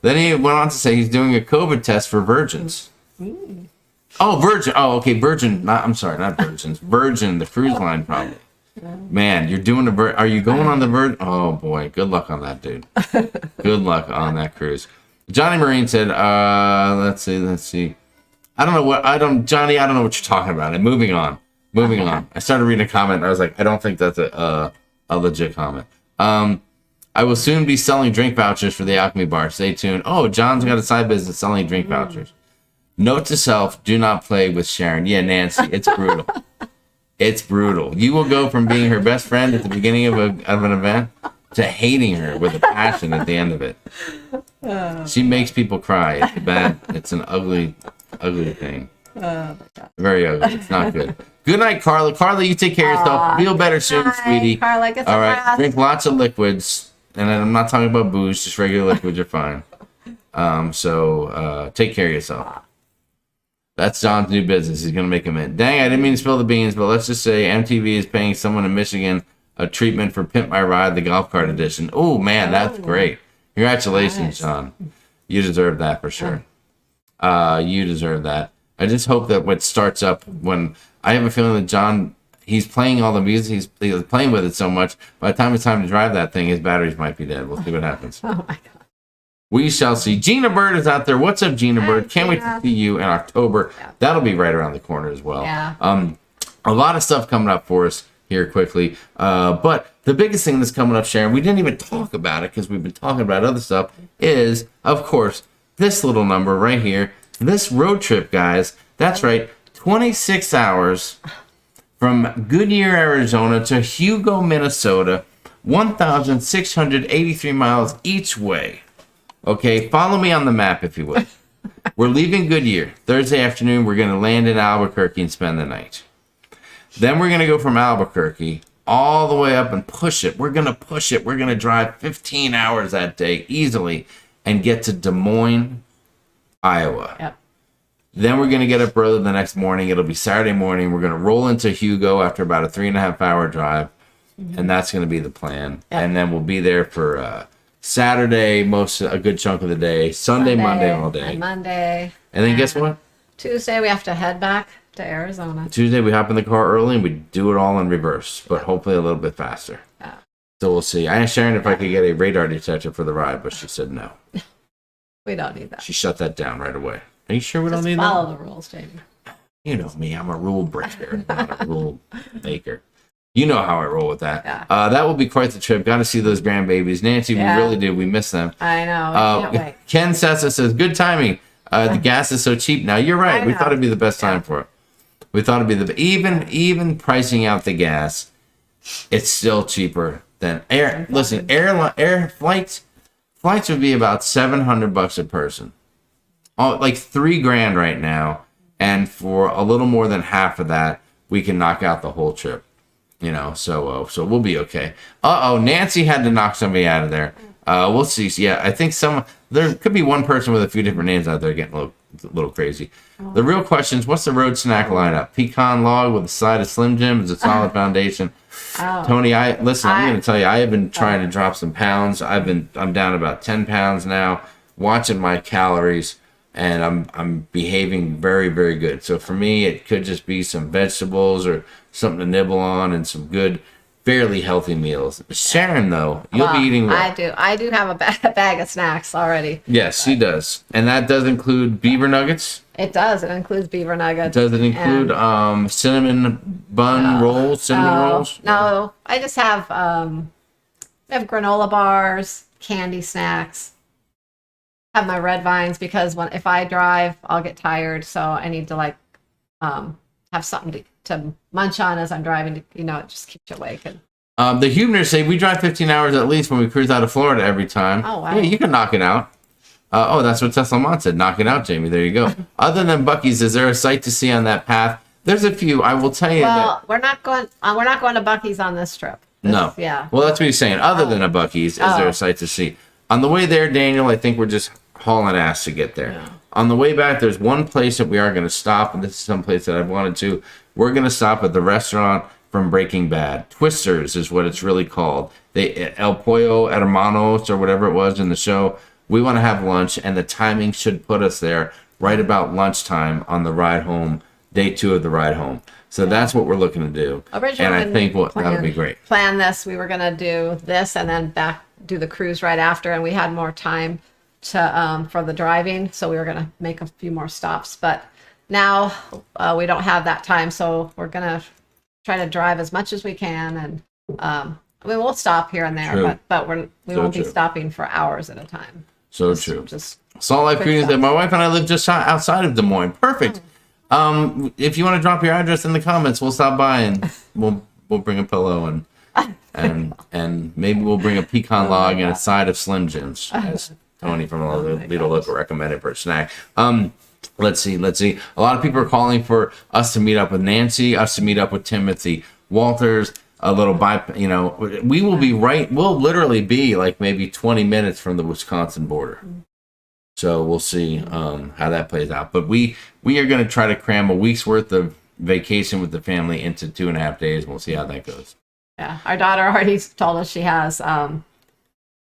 Speaker 3: Then he went on to say he's doing a COVID test for virgins. Oh, Virgin. Oh, okay, Virgin. Not Virgins. Virgin, the cruise line, probably. Man, you're doing are you going on the Virgin? Oh, boy. Good luck on that, dude. Good luck on that cruise. Johnny Marine said, let's see. I don't know what you're talking about. And moving on. I started reading a comment and I was like, I don't think that's a legit comment. I will soon be selling drink vouchers for the Alchemy Bar. Stay tuned. Oh, John's got a side business selling drink vouchers. Note to self, do not play with Sharon. Yeah, Nancy, it's brutal. It's brutal. You will go from being her best friend at the beginning of an event to hating her with a passion at the end of it. She makes people cry. It's bad. It's an ugly, ugly thing. Very ugly. It's not good. Good night, Carla. Carla, you take care of yourself. Feel better soon, sweetie.
Speaker 4: Carla, get some
Speaker 3: All right.
Speaker 4: rest.
Speaker 3: Drink lots of liquids. And I'm not talking about booze. Just regular liquids are fine. So take care of yourself. That's John's new business. He's going to make a mint. Dang, I didn't mean to spill the beans, but let's just say MTV is paying someone in Michigan a treatment for Pimp My Ride, the golf cart edition. Oh, man, that's great. Congratulations,
Speaker 4: Nice.
Speaker 3: John. You deserve that for sure. You deserve that. I just hope that what starts up when I have a feeling that John, he's playing all the music, he's playing with it so much. By the time it's time to drive that thing, his batteries might be dead. We'll see what happens.
Speaker 4: Oh my God.
Speaker 3: We shall see. Gina Bird is out there. What's up, Gina Bird? Can't wait to see you in October.
Speaker 4: Yeah.
Speaker 3: That'll be right around the corner as well.
Speaker 4: Yeah.
Speaker 3: A lot of stuff coming up for us here quickly. But the biggest thing that's coming up, Sharon, we didn't even talk about it because we've been talking about other stuff, is, of course, this little number right here. This road trip, guys. That's right. 26 hours from Goodyear, Arizona to Hugo, Minnesota. 1,683 miles each way. Okay, follow me on the map if you would. We're leaving Goodyear Thursday afternoon. We're going to land in Albuquerque and spend the night. Then we're going to go from Albuquerque all the way up and push it. We're going to push it. We're going to drive 15 hours that day easily and get to Des Moines, Iowa.
Speaker 4: Yep.
Speaker 3: Then we're going to get up early the next morning. It'll be Saturday morning. We're going to roll into Hugo after about a 3.5 hour drive. And that's going to be the plan.
Speaker 4: Yep.
Speaker 3: And then we'll be there for Saturday, a good chunk of the day. Sunday, Monday all day.
Speaker 4: And Monday.
Speaker 3: And then guess what?
Speaker 4: Tuesday we have to head back to Arizona.
Speaker 3: Tuesday we hop in the car early and we do it all in reverse, but hopefully a little bit faster.
Speaker 4: Yeah.
Speaker 3: So we'll see. I asked Sharon if I could get a radar detector for the ride, but she said no.
Speaker 4: We don't need that.
Speaker 3: She shut that down right away. Are you sure we don't
Speaker 4: Just
Speaker 3: need
Speaker 4: follow
Speaker 3: that?
Speaker 4: the rules, Jamie.
Speaker 3: You know me. I'm a rule breaker, not a rule maker. You know how I roll with that.
Speaker 4: Yeah.
Speaker 3: That will be quite the trip. Got to see those grandbabies. Nancy,
Speaker 4: Yeah.
Speaker 3: we really do. We miss them.
Speaker 4: I know. I can't wait.
Speaker 3: Ken Sessa says, good timing. The gas is so cheap now. You're right.
Speaker 4: I
Speaker 3: We
Speaker 4: know.
Speaker 3: thought it'd be the best time for it. We thought it'd be even pricing out the gas, it's still cheaper than air. Listen, air flights would be about $700 a person. Oh, like $3,000 right now, and for a little more than half of that, we can knock out the whole trip. You know, so we'll be okay. Nancy had to knock somebody out of there. We'll see. Yeah, I think there could be one person with a few different names out there getting a little crazy. The real question is, what's the road snack lineup? Pecan log with a side of Slim Jim is a solid foundation. Tony, I'm going to tell you, I have been trying to drop some pounds. I'm down about 10 pounds now, watching my calories, and I'm behaving very, very good. So for me, it could just be some vegetables or something to nibble on and some good, fairly healthy meals. Sharon, though, you'll be eating what?
Speaker 4: I do have a bag of snacks already.
Speaker 3: Yes, she does. And that does include beaver nuggets?
Speaker 4: It does. It includes beaver nuggets.
Speaker 3: Does it include cinnamon bun rolls, cinnamon rolls?
Speaker 4: No, I just have I have granola bars, candy snacks. Have my red vines because if I drive, I'll get tired, so I need to have something to munch on as I'm driving. It just keeps you awake. And
Speaker 3: The Hubners say we drive 15 hours at least when we cruise out of Florida every time.
Speaker 4: Oh, wow.
Speaker 3: Yeah, you can knock it out. That's what Tesla Mont said. Knock it out, Jamie. There you go. Other than Buc-ee's, is there a sight to see on that path? There's a few. I will tell you
Speaker 4: well,
Speaker 3: that.
Speaker 4: we're not going to Buc-ee's on this trip.
Speaker 3: No.
Speaker 4: Yeah.
Speaker 3: Well, that's what he's saying. Other than a Buc-ee's, is there a sight to see? On the way there, Daniel, I think we're just hauling ass to get there. Yeah. On the way back, there's one place that we are going to stop, and this is some place that I've wanted to. We're going to stop at the restaurant from Breaking Bad. Twisters is what it's really called. El Pollo Hermanos or whatever it was in the show. We want to have lunch, and the timing should put us there right about lunchtime on the ride home, day 2 of the ride home. So that's what we're looking to do.
Speaker 4: Originally,
Speaker 3: and I think that'll be great.
Speaker 4: Plan this. We were going to do this and then do the cruise right after, and we had more time to for the driving, so we were going to make a few more stops. But now we don't have that time, so we're going to try to drive as much as we can, and we'll stop here and there, but we won't be stopping for hours at a time.
Speaker 3: So true. Salt Life Community said, my wife and I live just outside of Des Moines. Perfect. If you want to drop your address in the comments, we'll stop by and we'll bring a pillow and maybe we'll bring a pecan log and a side of Slim Jims Tony from Little Local recommended for a snack. Let's see. A lot of people are calling for us to meet up with Nancy, us to meet up with Timothy Walters. A little we will be right. We'll literally be like maybe 20 minutes from the Wisconsin border. So we'll see how that plays out. But we are going to try to cram a week's worth of vacation with the family into 2.5 days. We'll see how that goes.
Speaker 4: Yeah, our daughter already told us she has.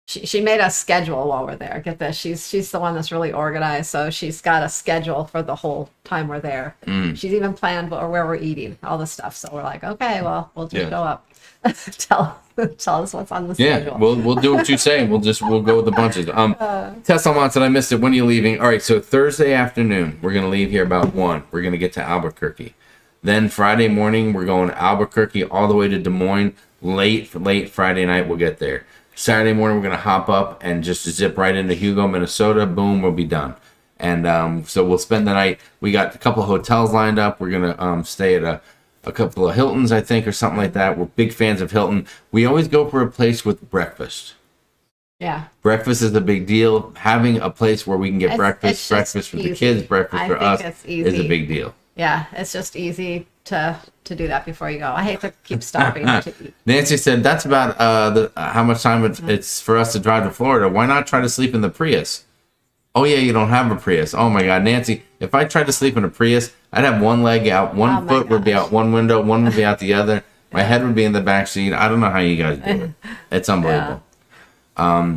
Speaker 4: She made a schedule while we're there. Get this, she's the one that's really organized. So she's got a schedule for the whole time we're there. She's even planned where we're eating, all this stuff. So we're like, okay, well, we'll just go up. tell us what's on the schedule.
Speaker 3: Yeah, we'll do what you say. We'll go with the bunches. Tesla Monson, I missed it. When are you leaving? All right, so Thursday afternoon, we're gonna leave here about 1. We're gonna get to Albuquerque. Then Friday morning, we're going to Albuquerque all the way to Des Moines. Late Friday night, we'll get there. Saturday morning, we're going to hop up and just zip right into Hugo, Minnesota. Boom, we'll be done. And so we'll spend the night. We got a couple of hotels lined up. We're going to stay at a couple of Hiltons, I think, or something like that. We're big fans of Hilton. We always go for a place with breakfast.
Speaker 4: Yeah.
Speaker 3: Breakfast is a big deal. Having a place where we can get breakfast for
Speaker 4: easy.
Speaker 3: the kids, breakfast for us is a big deal.
Speaker 4: Yeah, it's just easy to do that before you go. I hate to keep stopping to eat.
Speaker 3: Nancy said that's about how much time it's for us to drive to Florida. Why not try to sleep in the Prius? Oh yeah, you don't have a Prius. Oh my God, Nancy, if I tried to sleep in a Prius, I'd have one leg out, one foot would be out one window, one would be out the other. My head would be in the back seat. I don't know how you guys do it. It's unbelievable. Yeah.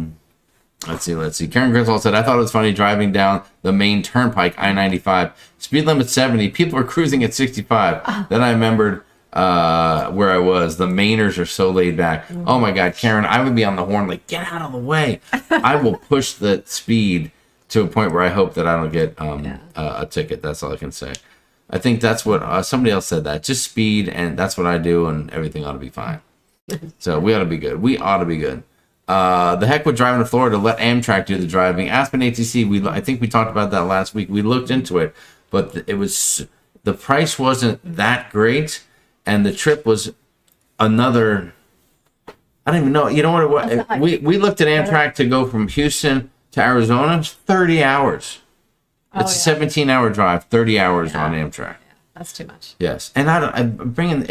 Speaker 3: Let's see. Karen Griswold said, I thought it was funny driving down the main turnpike, I-95. Speed limit 70. People are cruising at 65. Then I remembered where I was. The Mainers are so laid back. Oh my God, Karen, I would be on the horn like, get out of the way. I will push the speed to a point where I hope that I don't get a ticket. That's all I can say. I think that's what somebody else said that. Just speed, and that's what I do, and everything ought to be fine. So we ought to be good. We ought to be good. The heck with driving to Florida, let Amtrak do the driving. Aspen ATC, I think we talked about that last week. We looked into it, but the price wasn't that great, and the trip was another, I don't even know. You know what it was? We looked at Amtrak to go from Houston to Arizona. It's 30 hours. It's a 17-hour drive, 30 hours on Amtrak. Yeah,
Speaker 4: that's too much.
Speaker 3: Yes, and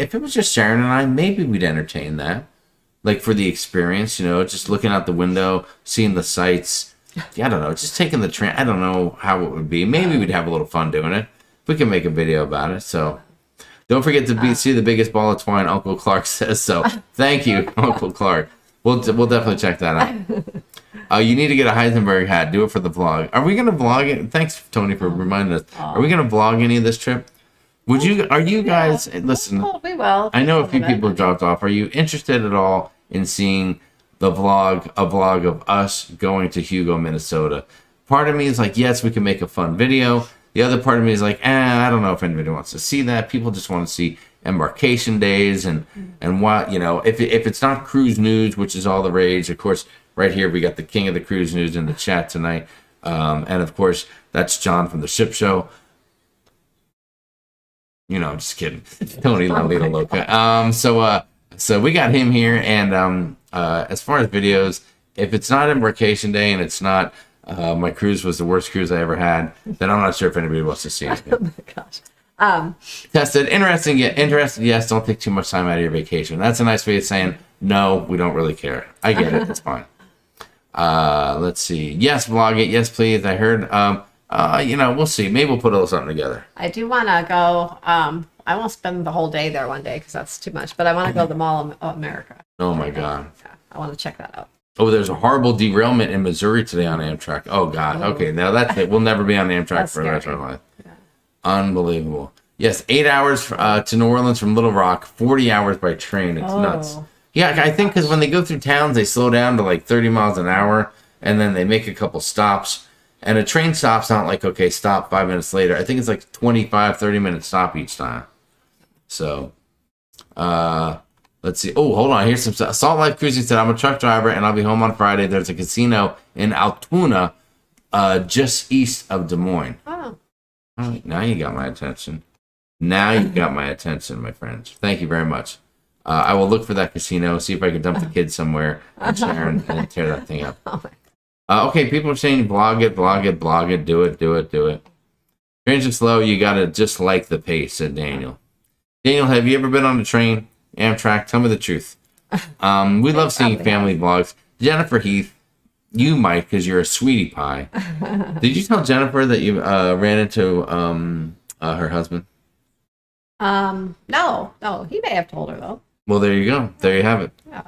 Speaker 3: if it was just Sharon and I, maybe we'd entertain that. Like for the experience, just looking out the window, seeing the sights. I don't know, just taking the train. I don't know how it would be. Maybe we'd have a little fun doing it. We can make a video about it. So don't forget to see the biggest ball of twine. Uncle Clark says so. Thank you, Uncle Clark. We'll definitely check that out. You need to get a Heisenberg hat. Do it for the vlog. Are we going to vlog it? Thanks, Tony, for reminding us. Are we going to vlog any of this trip? Are you guys, listen,
Speaker 4: we will.
Speaker 3: I know a few people have dropped off. Are you interested at all in seeing a vlog of us going to Hugo, Minnesota? Part of me is like, yes, we can make a fun video. The other part of me is like, I don't know if anybody wants to see that. People just want to see embarkation days and what, if it's not cruise news, which is all the rage. Of course, right here, we got the king of the cruise news in the chat tonight. And of course, that's John from the Ship Show. I'm just kidding. Tony La Lita Loca. So we got him here, and as far as videos, if it's not embarkation day and it's not my cruise was the worst cruise I ever had, then I'm not sure if anybody wants to see it.
Speaker 4: Oh my gosh.
Speaker 3: Tested. Interesting. Yeah, interested. Yes. Don't take too much time out of your vacation. That's a nice way of saying no. We don't really care. I get it. It's fine. Let's see. Yes, vlog it. Yes, please. I heard. We'll see. Maybe we'll put a little something together.
Speaker 4: I do want to go. I won't spend the whole day there one day because that's too much. But I want to go to the Mall of America.
Speaker 3: Oh my God.
Speaker 4: Yeah, I want to check that out.
Speaker 3: Oh, there's a horrible derailment in Missouri today on Amtrak. Oh God. Okay, now that's it. We'll never be on Amtrak for the rest of our life. Yeah. Unbelievable. Yes, 8 hours to New Orleans from Little Rock. 40 hours by train. It's nuts. Yeah, I think because when they go through towns, they slow down to like 30 miles an hour, and then they make a couple stops. And a train stop's not like, okay, stop 5 minutes later. I think it's like 25, 30-minute stop each time. So, let's see. Oh, hold on. Here's some stuff. Salt Life Cruising said, I'm a truck driver, and I'll be home on Friday. There's a casino in Altoona, just east of Des Moines. Oh. Now you got my attention. Now you got my attention, my friends. Thank you very much. I will look for that casino, see if I can dump the kids somewhere, and Sharon and tear that thing up. Okay, people are saying vlog it, vlog it, blog it, do it, do it, do it. Trains are slow. You gotta just like the pace, said Daniel. Daniel, have you ever been on a train, Amtrak? Tell me the truth. We love seeing family vlogs. Jennifer Heath, you might because you're a sweetie pie. Did you tell Jennifer that you ran into her husband?
Speaker 4: No, he may have told her though.
Speaker 3: Well, there you go. There you have it.
Speaker 4: Yeah.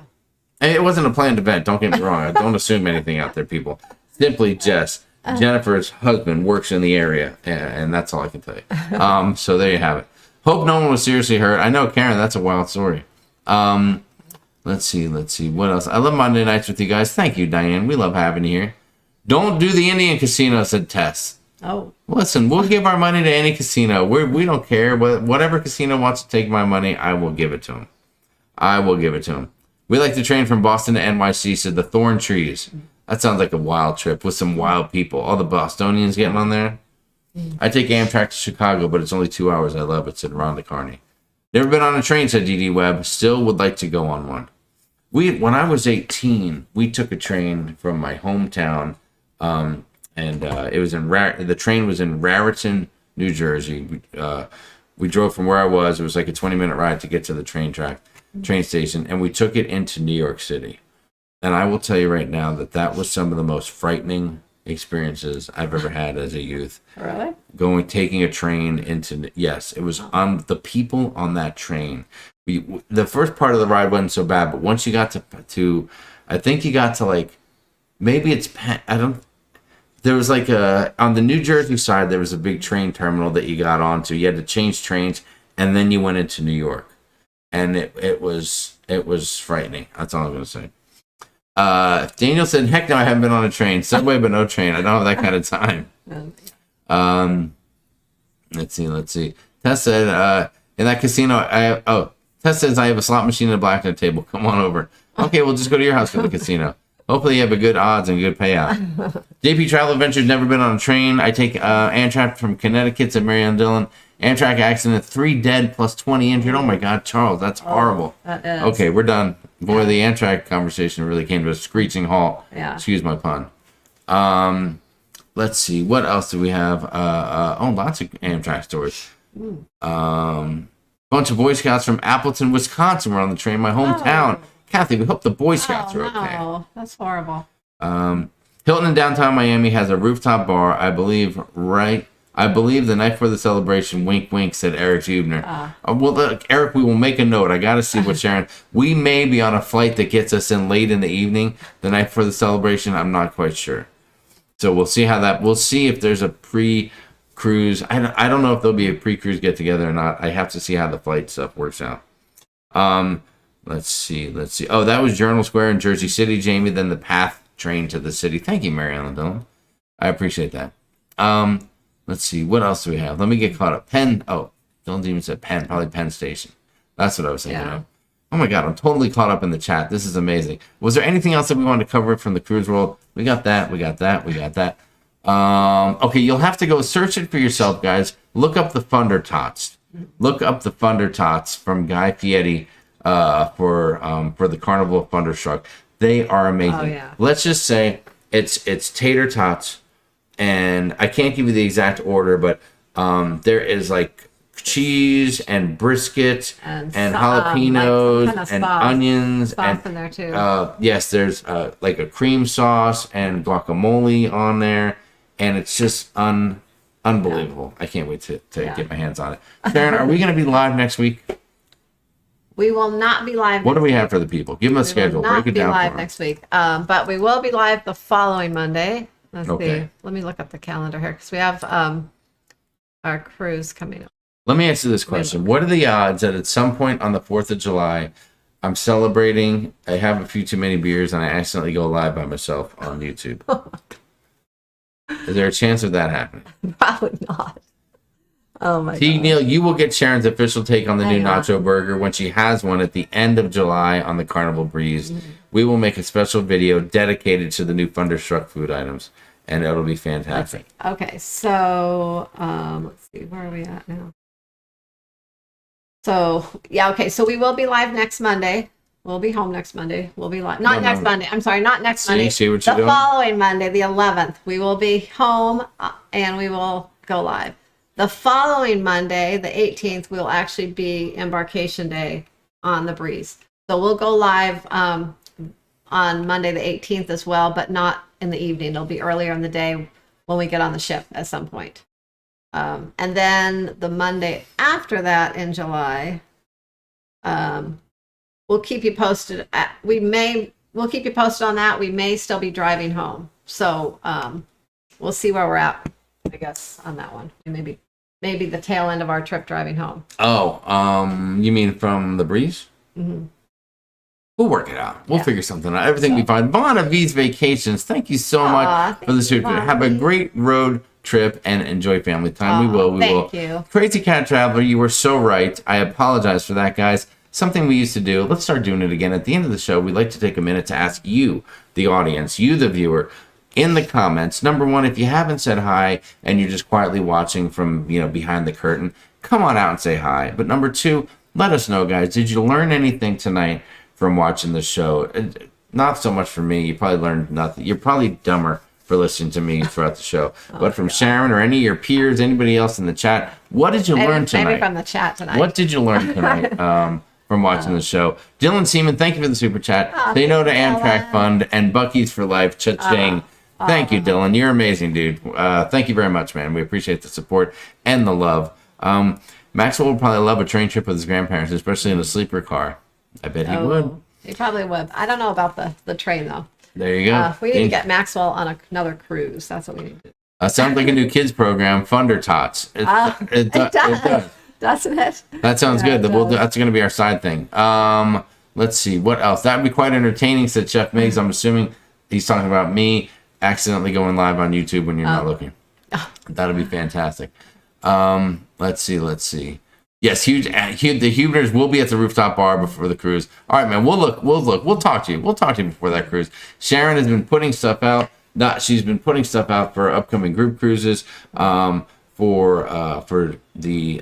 Speaker 3: And it wasn't a planned event. Don't get me wrong. I don't assume anything out there, people. Simply just Jennifer's husband works in the area, and that's all I can tell you. So there you have it. Hope no one was seriously hurt. I know, Karen, that's a wild story. Let's see. What else? I love Monday nights with you guys. Thank you, Diane. We love having you here. Don't do the Indian casino, said Tess.
Speaker 4: Oh.
Speaker 3: Listen, we'll give our money to any casino. We don't care. Whatever casino wants to take my money, I will give it to them. I will give it to them. We like to train from Boston to NYC, said the Thorn Trees. That sounds like a wild trip with some wild people. All the Bostonians getting on there. I take Amtrak to Chicago, but it's only 2 hours. I love it, said Rhonda Carney. Never been on a train, said Dee Dee Webb. Still would like to go on one. When I was 18, we took a train from my hometown, and it was the train was in Raritan, New Jersey. We drove from where I was. It was like a 20-minute ride to get to the train station, and we took it into New York City. And I will tell you right now that was some of the most frightening experiences I've ever had as a youth.
Speaker 4: Really?
Speaker 3: Taking a train into, yes, it was on the people on that train. The first part of the ride wasn't so bad, but once you got to I think you got to like, maybe it's, there was like on the New Jersey side, there was a big train terminal that you got onto. You had to change trains, and then you went into New York. And it was frightening. That's all I'm going to say. Daniel said, heck no, I haven't been on a train. Subway, but no train. I don't have that kind of time. Let's see. Tess said, in that casino, Tess says, I have a slot machine and a blackjack table. Come on over. Okay, we'll just go to your house for the casino. Hopefully you have a good odds and good payout. JP Travel Adventures, never been on a train. I take Amtrak from Connecticut to Marianne Dillon. Amtrak accident, 3 dead plus 20 injured. Oh my God, Charles, that's horrible.
Speaker 4: That is.
Speaker 3: Okay, we're done. Boy, the Amtrak conversation really came to a screeching halt.
Speaker 4: Yeah.
Speaker 3: Excuse my pun. Let's see, what else do we have? Lots of Amtrak stories. Bunch of Boy Scouts from Appleton, Wisconsin were on the train, my hometown.
Speaker 4: Oh.
Speaker 3: Kathy, we hope the Boy Scouts are okay.
Speaker 4: No, that's horrible.
Speaker 3: Hilton in downtown Miami has a rooftop bar, I believe the night before the celebration. Wink, wink, said Eric Hubner. Well, look, Eric, we will make a note. I got to see what Sharon. We may be on a flight that gets us in late in the evening, the night before the celebration. I'm not quite sure. So we'll see we'll see if there's a pre-cruise. I don't know if there'll be a pre-cruise get together or not. I have to see how the flight stuff works out. Let's see. Oh, that was Journal Square in Jersey City, Jamie. Then the PATH train to the city. Thank you, Mary Ellen Dillon. I appreciate that. Let's see. What else do we have? Let me get caught up. Penn. Oh, Dylan Demon said Penn. Probably Penn Station. That's what I was thinking of. Oh my God, I'm totally caught up in the chat. This is amazing. Was there anything else that we wanted to cover from the cruise world? We got that. Okay, you'll have to go search it for yourself, guys. Look up the Thunder Tots. From Guy Fieri for the Carnival of Thunderstruck. They are amazing.
Speaker 4: Oh, yeah.
Speaker 3: Let's just say it's tater tots, and I can't give you the exact order, but there is like cheese and brisket and jalapenos and onions
Speaker 4: sauce in there too.
Speaker 3: Yes, there's like a cream sauce and guacamole on there, and it's just unbelievable. I can't wait to get my hands on it. Sharon, are we going to be live next week?
Speaker 4: We will not be live.
Speaker 3: What do we have for the people? Give them a schedule. Break it down.
Speaker 4: Not be live next week, but we will be live the following Monday. Let's
Speaker 3: Okay.
Speaker 4: see. Let me look up the calendar here because we have our cruise coming up.
Speaker 3: Let me answer this question. What are the odds that at some point on the 4th of July, I'm celebrating, I have a few too many beers, and I accidentally go live by myself on YouTube? Is there a chance of that happening?
Speaker 4: Probably not. Oh my
Speaker 3: T.
Speaker 4: God.
Speaker 3: Neal, you will get Sharon's official take on the new
Speaker 4: Yeah.
Speaker 3: nacho burger when she has one at the end of July on the Carnival Breeze. We will make a special video dedicated to the new Thunderstruck food items, and it'll be fantastic.
Speaker 4: Okay, so let's see, where are we at now? So yeah, okay, so we will be live next Monday. We'll be home next Monday. We'll be live. Not next Monday. I'm sorry, not next Monday.
Speaker 3: See what you're
Speaker 4: the
Speaker 3: doing?
Speaker 4: following Monday, the 11th, we will be home and we will go live. The following Monday, the 18th, will actually be embarkation day on the Breeze. So we'll go live on Monday the 18th as well, but not in the evening. It'll be earlier in the day when we get on the ship at some point. And then the Monday after that in July, we'll keep you posted. We'll keep you posted on that. We may still be driving home. So we'll see where we're at, I guess, on that one. Maybe the tail end of our trip driving home.
Speaker 3: Oh, you mean from the Breeze?
Speaker 4: Mm-hmm.
Speaker 3: We'll work it out. We'll figure something out. Everything we find. Vaughn V's Vacations, thank you so much for this trip. Have a great road trip and enjoy family time. We will.
Speaker 4: Thank you.
Speaker 3: Crazy Cat Traveler, you were so right. I apologize for that, guys. Something we used to do. Let's start doing it again. At the end of the show, we'd like to take a minute to ask you, the audience, you, the viewer, in the comments. Number one, if you haven't said hi and you're just quietly watching from, behind the curtain, come on out and say hi. But number two, let us know, guys. Did you learn anything tonight from watching the show? Not so much for me. You probably learned nothing. You're probably dumber for listening to me throughout the show. But from Sharon or any of your peers, anybody else in the chat, what did you learn tonight?
Speaker 4: Maybe from the chat tonight.
Speaker 3: What did you learn tonight from watching the show? Dylan Seaman, thank you for the super chat. Say no to Amtrak Fund and Buc-ee's for Life. Cha-ching. Thank you, Dylan. You're amazing, dude. Thank you very much, man. We appreciate the support and the love. Maxwell would probably love a train trip with his grandparents, especially in a sleeper car. I bet he would.
Speaker 4: He probably would. I don't know about the train, though.
Speaker 3: There you go.
Speaker 4: We need to get Maxwell on another cruise. That's what we need to do.
Speaker 3: Sounds like a new kids program, Funder Tots. It does.
Speaker 4: Doesn't it?
Speaker 3: That sounds good. That's going to be our side thing. Let's see. What else? That would be quite entertaining, said Chef Miggs. I'm assuming he's talking about me accidentally going live on YouTube when you're not looking. That'll be fantastic. Let's see. Yes, the Huebners will be at the rooftop bar before the cruise. All right, man. We'll talk to you. We'll talk to you before that cruise. Sharon has been putting stuff out. She's been putting stuff out for upcoming group cruises. For the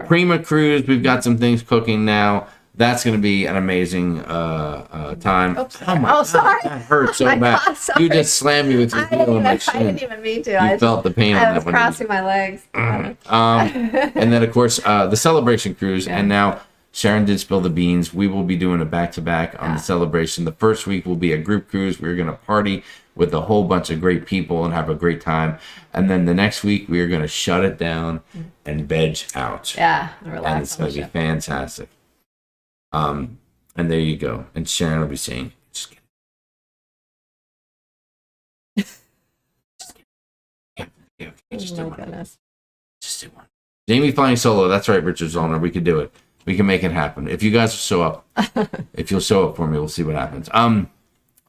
Speaker 3: Prima cruise, we've got some things cooking now. That's going to be an amazing time.
Speaker 4: Oops, sorry. Sorry.
Speaker 3: That hurt so bad.
Speaker 4: God, sorry.
Speaker 3: You just slammed me with your heel in my shin.
Speaker 4: I didn't even mean to.
Speaker 3: You felt the pain on that one.
Speaker 4: I was crossing my legs.
Speaker 3: And then, of course, the Celebration cruise. Yeah. And now Sharon did spill the beans. We will be doing a back-to-back on the Celebration. The first week will be a group cruise. We're going to party with a whole bunch of great people and have a great time. And then the next week, we are going to shut it down and veg out.
Speaker 4: Yeah, relax.
Speaker 3: And it's going to be fantastic. And there you go. And Sharon will be saying, just kidding. Just do one. Just do one. Jamie flying solo. That's right, Richard Zollner. We could do it. We can make it happen. If you guys will show up, if you'll show up for me, we'll see what happens.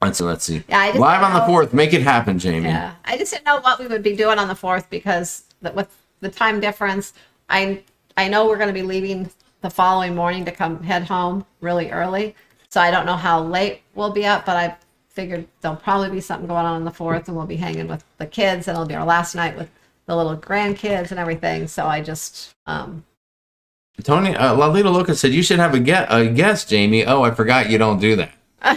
Speaker 3: Let's see. Yeah, live on the 4th. Make it happen, Jamie.
Speaker 4: Yeah. I just didn't know what we would be doing on the 4th because with the time difference, I know we're going to be leaving the following morning to head home really early. So I don't know how late we'll be up, but I figured there'll probably be something going on the 4th and we'll be hanging with the kids and it'll be our last night with the little grandkids and everything. So I just,
Speaker 3: Tony, Lalita Luca said, you should have a guest, Jamie. Oh, I forgot you don't do that. I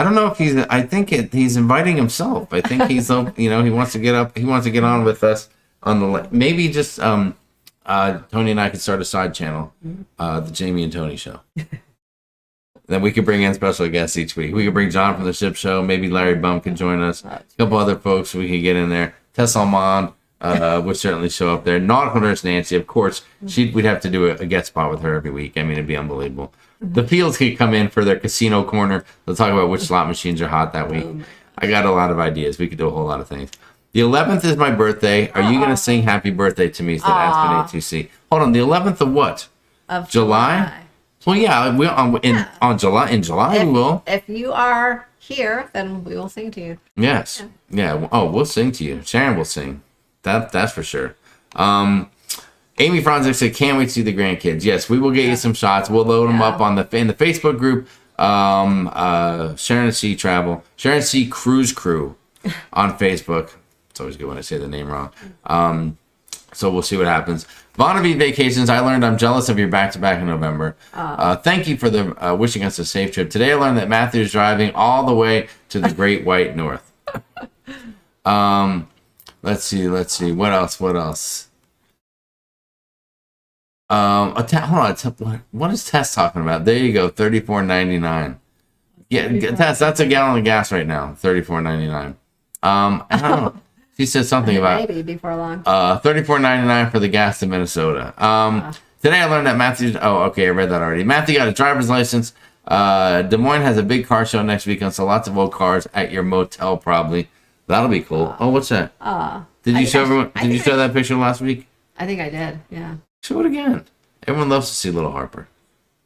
Speaker 3: don't know if I think he's inviting himself. I think he's, he wants to get up. He wants to get on with us on the, maybe just, Tony and I could start a side channel, the Jamie and Tony show. Then we could bring in special guests each week. We could bring John from the Ship Show. Maybe Larry Bum could join us. A couple other folks we could get in there. Tess Almond would certainly show up there. Nautical Nurse Nancy, of course. We'd have to do a guest spot with her every week. I mean, it'd be unbelievable. The Fields could come in for their casino corner. They'll talk about which slot machines are hot that week. I got a lot of ideas. We could do a whole lot of things. The 11th is my birthday. Are you going to sing happy birthday to me? Said Aspen A2C. Hold on. The 11th of what?
Speaker 4: Of
Speaker 3: July? Well, yeah. In July we will.
Speaker 4: If you are here, then we will sing to you.
Speaker 3: Yes. Yeah. Oh, we'll sing to you. Sharon will sing. That's for sure. Amy Franzik said, can't wait to see the grandkids. Yes, we will get you some shots. We'll load them up in the Facebook group. Sharonatsea Travel. Sharonatsea Cruise Crew on Facebook. It's always good when I say the name wrong. So we'll see what happens. Vonnegut Vacations, I learned I'm jealous of your back-to-back in November. Thank you for the wishing us a safe trip. Today I learned that Matthew is driving all the way to the Great White North. Let's see. What else? Hold on. What is Tess talking about? There you go, $34.99. Yeah, Tess, that's a gallon of gas right now, $34.99. I don't know. She said something about
Speaker 4: maybe before long.
Speaker 3: $34.99 for the gas to Minnesota. Today I learned that Matthew. Oh, okay, I read that already. Matthew got a driver's license. Des Moines has a big car show next weekend, so lots of old cars at your motel probably. That'll be cool. What's that? Did you show everyone? Did you show that picture last week?
Speaker 4: I think I did. Yeah.
Speaker 3: Show it again. Everyone loves to see little Harper.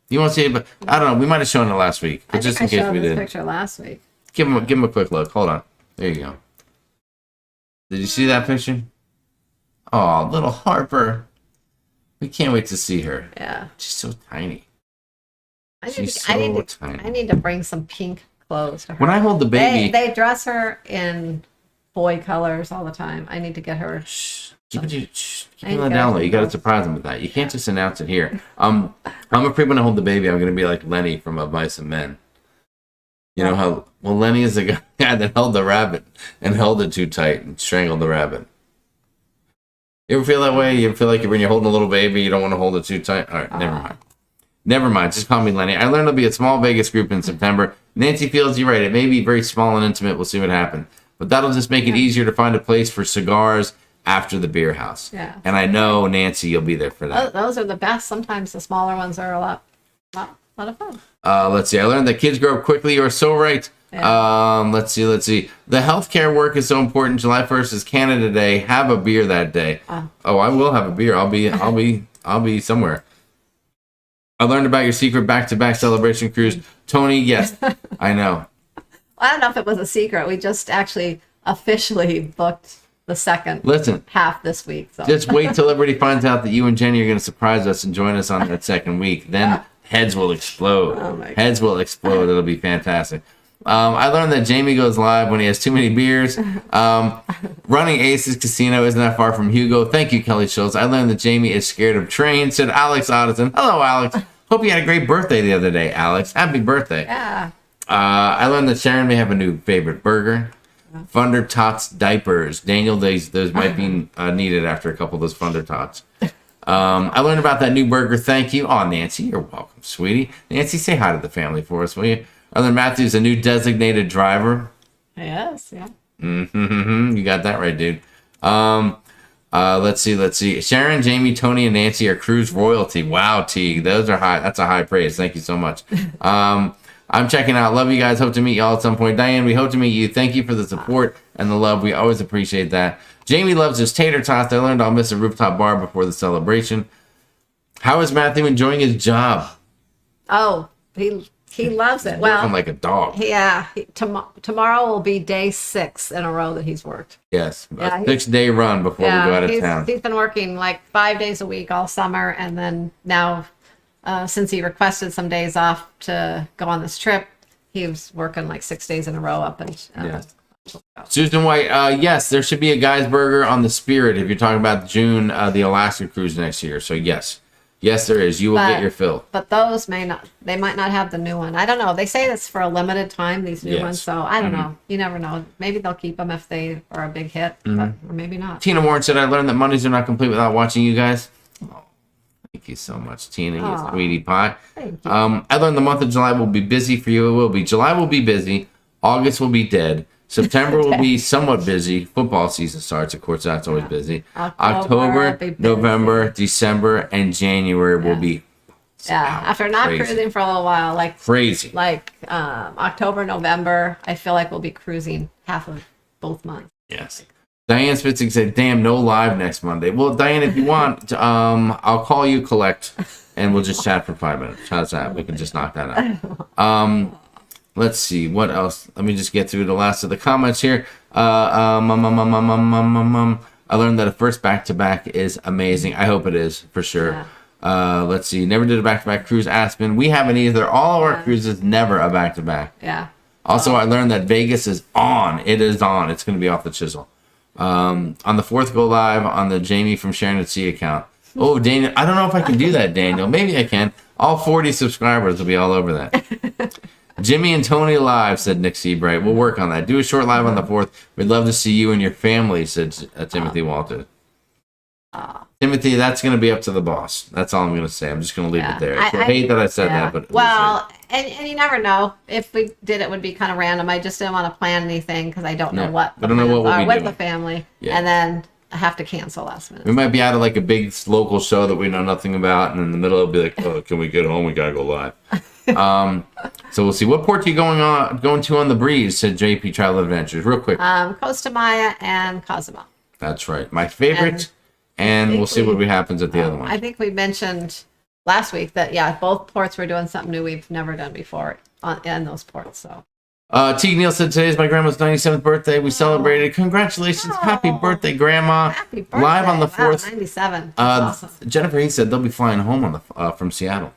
Speaker 3: You want to see it? But I don't know. We might have shown it last week, but just in case we did.
Speaker 4: Picture last week.
Speaker 3: Give him a quick look. Hold on. There you go. Did you see that picture? Oh, little Harper. We can't wait to see her.
Speaker 4: Yeah.
Speaker 3: She's so tiny.
Speaker 4: I need to bring some pink clothes to her.
Speaker 3: When I hold the baby,
Speaker 4: they dress her in boy colors all the time. I need to get her.
Speaker 3: Keep it down low. You got to surprise them with that. You can't just announce it here. I'm afraid when I hold the baby, I'm going to be like Lenny from Of Mice and Men. You know how? Well, Lenny is the guy that held the rabbit and held it too tight and strangled the rabbit. You ever feel that way? You ever feel like when you're holding a little baby, you don't want to hold it too tight? All right, never mind. Never mind. Just call me Lenny. I learned there'll be a small Vegas group in September. Nancy Fields, you're right. It may be very small and intimate. We'll see what happens. But that'll just make it easier to find a place for cigars after the beer house.
Speaker 4: Yeah.
Speaker 3: And I know, Nancy, you'll be there for that.
Speaker 4: Those are the best. Sometimes the smaller ones are a lot of fun.
Speaker 3: Let's see. I learned that kids grow up quickly. You are so right. Yeah. Let's see. The healthcare work is so important. July 1st is Canada Day. Have a beer that day. Oh, I will have a beer. I'll be somewhere. I learned about your secret back-to-back celebration cruise. Tony, yes, I know.
Speaker 4: I don't know if it was a secret. We just actually officially booked the second half this week. So.
Speaker 3: Just wait till everybody finds out that you and Jenny are going to surprise us and join us on that second week. Then heads will explode.
Speaker 4: Oh my God.
Speaker 3: Heads will explode. It'll be fantastic. I learned that Jamie goes live when he has too many beers. Running Aces Casino isn't that far from Hugo. Thank you, Kelly Schultz. I learned that Jamie is scared of trains, said Alex Addison. Hello, Alex. Hope you had a great birthday the other day, Alex. Happy birthday.
Speaker 4: Yeah.
Speaker 3: I learned that Sharon may have a new favorite burger. Funder Tots diapers. Daniel, those might be needed after a couple of those Funder Tots. I learned about that new burger. Thank you. Oh, Nancy, you're welcome, sweetie. Nancy, say hi to the family for us, will you? Other Matthew's a new designated driver.
Speaker 4: Yes, yeah.
Speaker 3: You got that right, dude. Let's see. Sharon, Jamie, Tony, and Nancy are cruise royalty. Wow, T. Those are high. That's a high praise. Thank you so much. I'm checking out. Love you guys. Hope to meet you all at some point. Diane, we hope to meet you. Thank you for the support and the love. We always appreciate that. Jamie loves his tater tots. I learned I'll miss a rooftop bar before the celebration. How is Matthew enjoying his job?
Speaker 4: Oh, he loves it. Well,
Speaker 3: working like a dog.
Speaker 4: Yeah. Tomorrow will be day 6 in a row that he's worked.
Speaker 3: Yes. A 6-day run before we go out of town.
Speaker 4: He's been working like 5 days a week all summer. And then now, since he requested some days off to go on this trip, he was working like 6 days in a row up. And
Speaker 3: Susan White, yes, there should be a Guy's Burger on the Spirit if you're talking about June, the Alaska cruise next year. So yes. Yes, there is. You will get your fill.
Speaker 4: But those they might not have the new one. I don't know. They say it's for a limited time, these new ones. So I don't know. You never know. Maybe they'll keep them if they are a big hit, or maybe not.
Speaker 3: Tina Warren said, I learned that Mondays are not complete without watching you guys. Oh, thank you so much, Tina, you sweetie pie.
Speaker 4: Thank you.
Speaker 3: I learned the month of July will be busy for you. It will be. July will be busy. August will be dead. September will be somewhat busy. Football season starts. Of course, that's always busy. October, November, December, and January will be.
Speaker 4: After not cruising for a little while, like
Speaker 3: crazy.
Speaker 4: Like October, November, I feel like we'll be cruising half of both months.
Speaker 3: Yes. Diane Spitzig said, damn, no live next Monday. Well, Diane, if you want, I'll call you, collect, and we'll just chat for 5 minutes. How's that? We can just knock that out. Let's see, what else? Let me just get through the last of the comments here. I learned that a first back-to-back is amazing. I hope it is, for sure. Let's see, never did a back-to-back cruise, Aspen. We haven't either. All of our cruises, never a back-to-back.
Speaker 4: Yeah.
Speaker 3: Also, I learned that Vegas is on. It is on. It's going to be off the chisel. On the 4th, go live on the Jamie from Sharonatsea account. Oh, Daniel, I don't know if I can do that, Daniel. Maybe I can. All 40 subscribers will be all over that. Jimmy and Tony live, said Nick Seabright. We'll work on that. Do a short live on the 4th. We'd love to see you and your family, said Timothy Walter. Timothy, that's going to be up to the boss. That's all I'm going to say. I'm just going to leave it there. I hate that I said that, but
Speaker 4: well, and you never know. If we did, it would be kind of random. I just didn't want to plan anything because I don't know what the plans are with the family, and then I have to cancel last minute.
Speaker 3: We might be out of like a big local show that we know nothing about, and in the middle it'll be like, oh, can we get home? We gotta go live. So we'll see. What port are you going to on the breeze? Said JP Travel Adventures. Real quick.
Speaker 4: Costa Maya and Cozumel.
Speaker 3: That's right. My favorite. And we'll see what happens at the other one.
Speaker 4: I think we mentioned last week that both ports were doing something new we've never done before in those ports. So.
Speaker 3: Teague Neal said today's my grandma's 97th birthday. We celebrated. Congratulations. Happy birthday, Grandma.
Speaker 4: Happy birthday.
Speaker 3: Live on the 4th.
Speaker 4: Wow, 97. Awesome.
Speaker 3: Jennifer, he said they'll be flying home on the from Seattle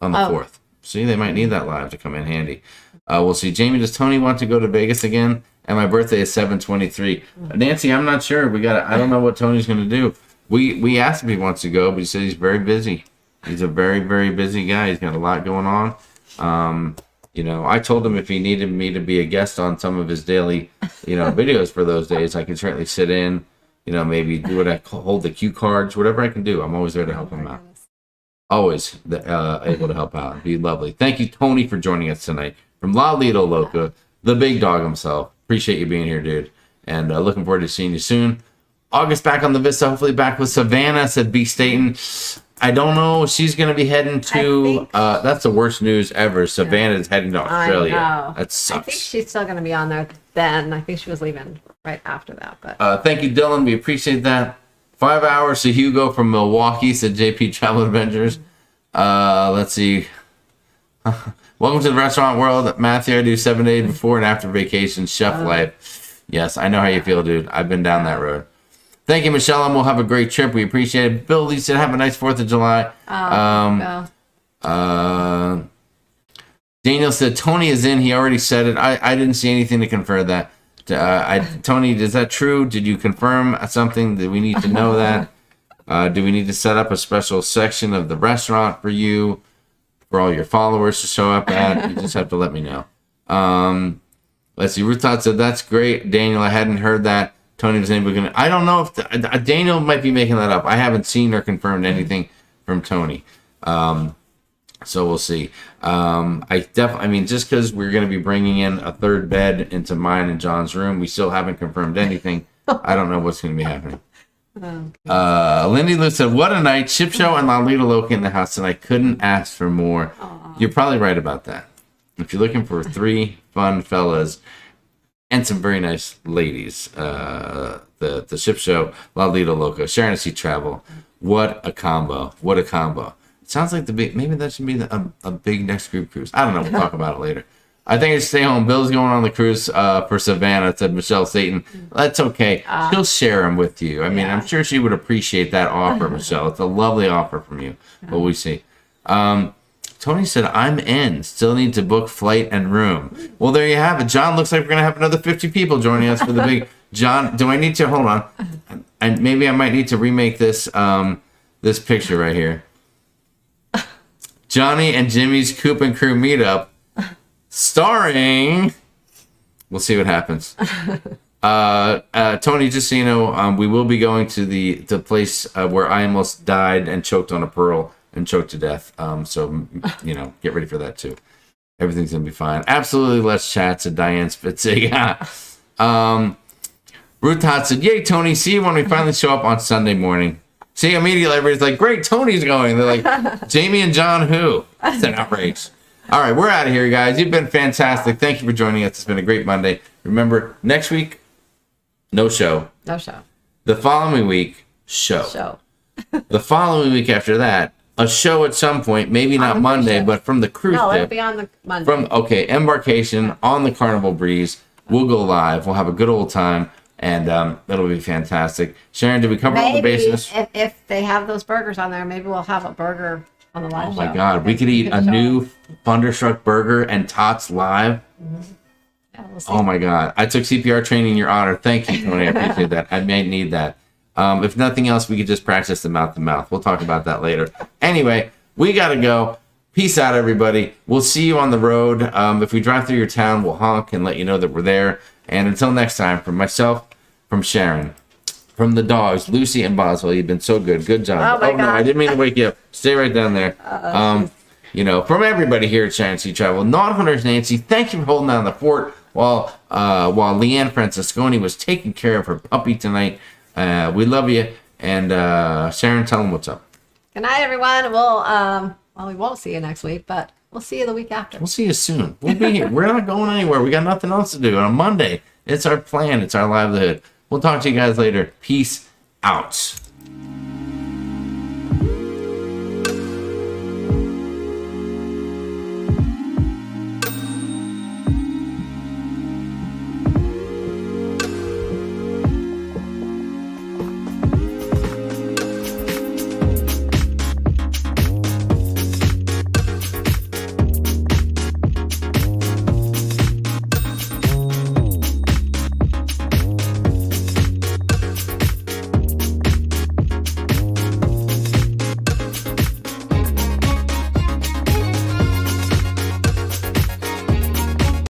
Speaker 3: on the 4th. See, they might need that live to come in handy. We'll see. Jamie, does Tony want to go to Vegas again? And my birthday is 7/23. Nancy, I'm not sure. I don't know what Tony's going to do. We asked if he wants to go, but he said he's very busy. He's a very, very busy guy. He's got a lot going on. I told him if he needed me to be a guest on some of his daily, videos for those days, I can certainly sit in, maybe do what I hold the cue cards, whatever I can do. I'm always there to help him out. Always able to help out. It'd be lovely. Thank you, Tony, for joining us tonight. From La Lido Loca, the big dog himself. Appreciate you being here, dude. And looking forward to seeing you soon. August back on the Vista, hopefully back with Savannah, said B. Staten. I don't know. She's going to be heading to, that's the worst news ever. Savannah is heading to Australia.
Speaker 4: I know.
Speaker 3: That sucks.
Speaker 4: I think she's still going to be on there then. I think she was leaving right after that. But
Speaker 3: thank you, Dylan. We appreciate that. 5 hours to Hugo from Milwaukee, said JP Travel Adventures. Let's see. Welcome to the restaurant world. Matthew, I do 7 days before and after vacation. Chef life. Yes, I know how you feel, dude. I've been down that road. Thank you, Michelle, and we'll have a great trip. We appreciate it. Bill Lee said, have a nice 4th of July. Daniel said, Tony is in. He already said it. I didn't see anything to confirm that. Tony, is that true? Did you confirm something? Do we need to know that? Do we need to set up a special section of the restaurant for you, for all your followers to show up at? You just have to let me know. Let's see. Ruth Todd said, that's great. Daniel, I hadn't heard that. Tony was able to. I don't know if Daniel might be making that up. I haven't seen or confirmed anything from Tony. So we'll see. Just because we're going to be bringing in a third bed into mine and John's room, we still haven't confirmed anything. I don't know what's going to be happening. Lindy Lou said, what a night. Ship Show and Lolita Loca in the house, and I couldn't ask for more. Aww. You're probably right about that. If you're looking for 3 fun fellas and some very nice ladies, the Ship Show, Lolita Loca, Sharonatsea Travel. What a combo. What a combo. It sounds like maybe that should be a big next group cruise. I don't know. We'll talk about it later. I think I should stay home. Bill's going on the cruise for Savannah, said Michelle Satan. That's okay. She'll share them with you. I mean, I'm sure she would appreciate that offer, Michelle. It's a lovely offer from you. But we see. Tony said, I'm in. Still need to book flight and room. Well, there you have it. John, looks like we're going to have another 50 people joining us for the big... John, do I need to... Hold on. And maybe I might need to remake this this picture right here. Johnny and Jimmy's Coop and Crew meetup. Starring... We'll see what happens. Tony, just so you know, we will be going to the place where I almost died and choked on a pearl and choked to death. So, get ready for that too. Everything's going to be fine. Absolutely, let's chat, said Diane Spitzig. Ruth Todd said, yay, Tony, see you when we finally show up on Sunday morning. See, immediately everybody's like, great, Tony's going. They're like, Jamie and John who? That's an outrage. All right, we're out of here, guys. You've been fantastic. Thank you for joining us. It's been a great Monday. Remember, next week, no show.
Speaker 4: No show.
Speaker 3: The following week, show. The following week after that, a show at some point, maybe not Monday, but from the cruise
Speaker 4: No,
Speaker 3: ship.
Speaker 4: it'll be on the Monday.
Speaker 3: Embarkation on the Carnival Breeze. We'll go live. We'll have a good old time, and it'll be fantastic. Sharon, did we cover all the bases?
Speaker 4: If they have those burgers on there, maybe we'll have a burger on the live show.
Speaker 3: Oh my God, we could eat a new Thunderstruck burger and Tots live.
Speaker 4: Mm-hmm. Yeah, we'll see.
Speaker 3: Oh my God. I took CPR training in your honor. Thank you, Tony. I appreciate that. I may need that. If nothing else, we could just practice the mouth to mouth. We'll talk about that later. Anyway, we got to go. Peace out, everybody. We'll see you on the road. If we drive through your town, we'll honk and let you know that we're there. And until next time, from myself, from Sharon, from the dogs, Lucy and Boswell, you've been so good. Good job.
Speaker 4: Oh my
Speaker 3: No, I
Speaker 4: God.
Speaker 3: didn't mean to wake you up. Stay right down there. You know, from everybody here at Sharon Sea Travel, Not Hunters Nancy, thank you for holding down the fort while Leanne Francesconi was taking care of her puppy tonight. We love you. And Sharon, tell them what's up.
Speaker 4: Good night, everyone. Well, we won't see you next week, but we'll see you the week after.
Speaker 3: We'll see you soon. We'll be here. We're not going anywhere. We got nothing else to do. On a Monday, it's our plan. It's our livelihood. We'll talk to you guys later. Peace out.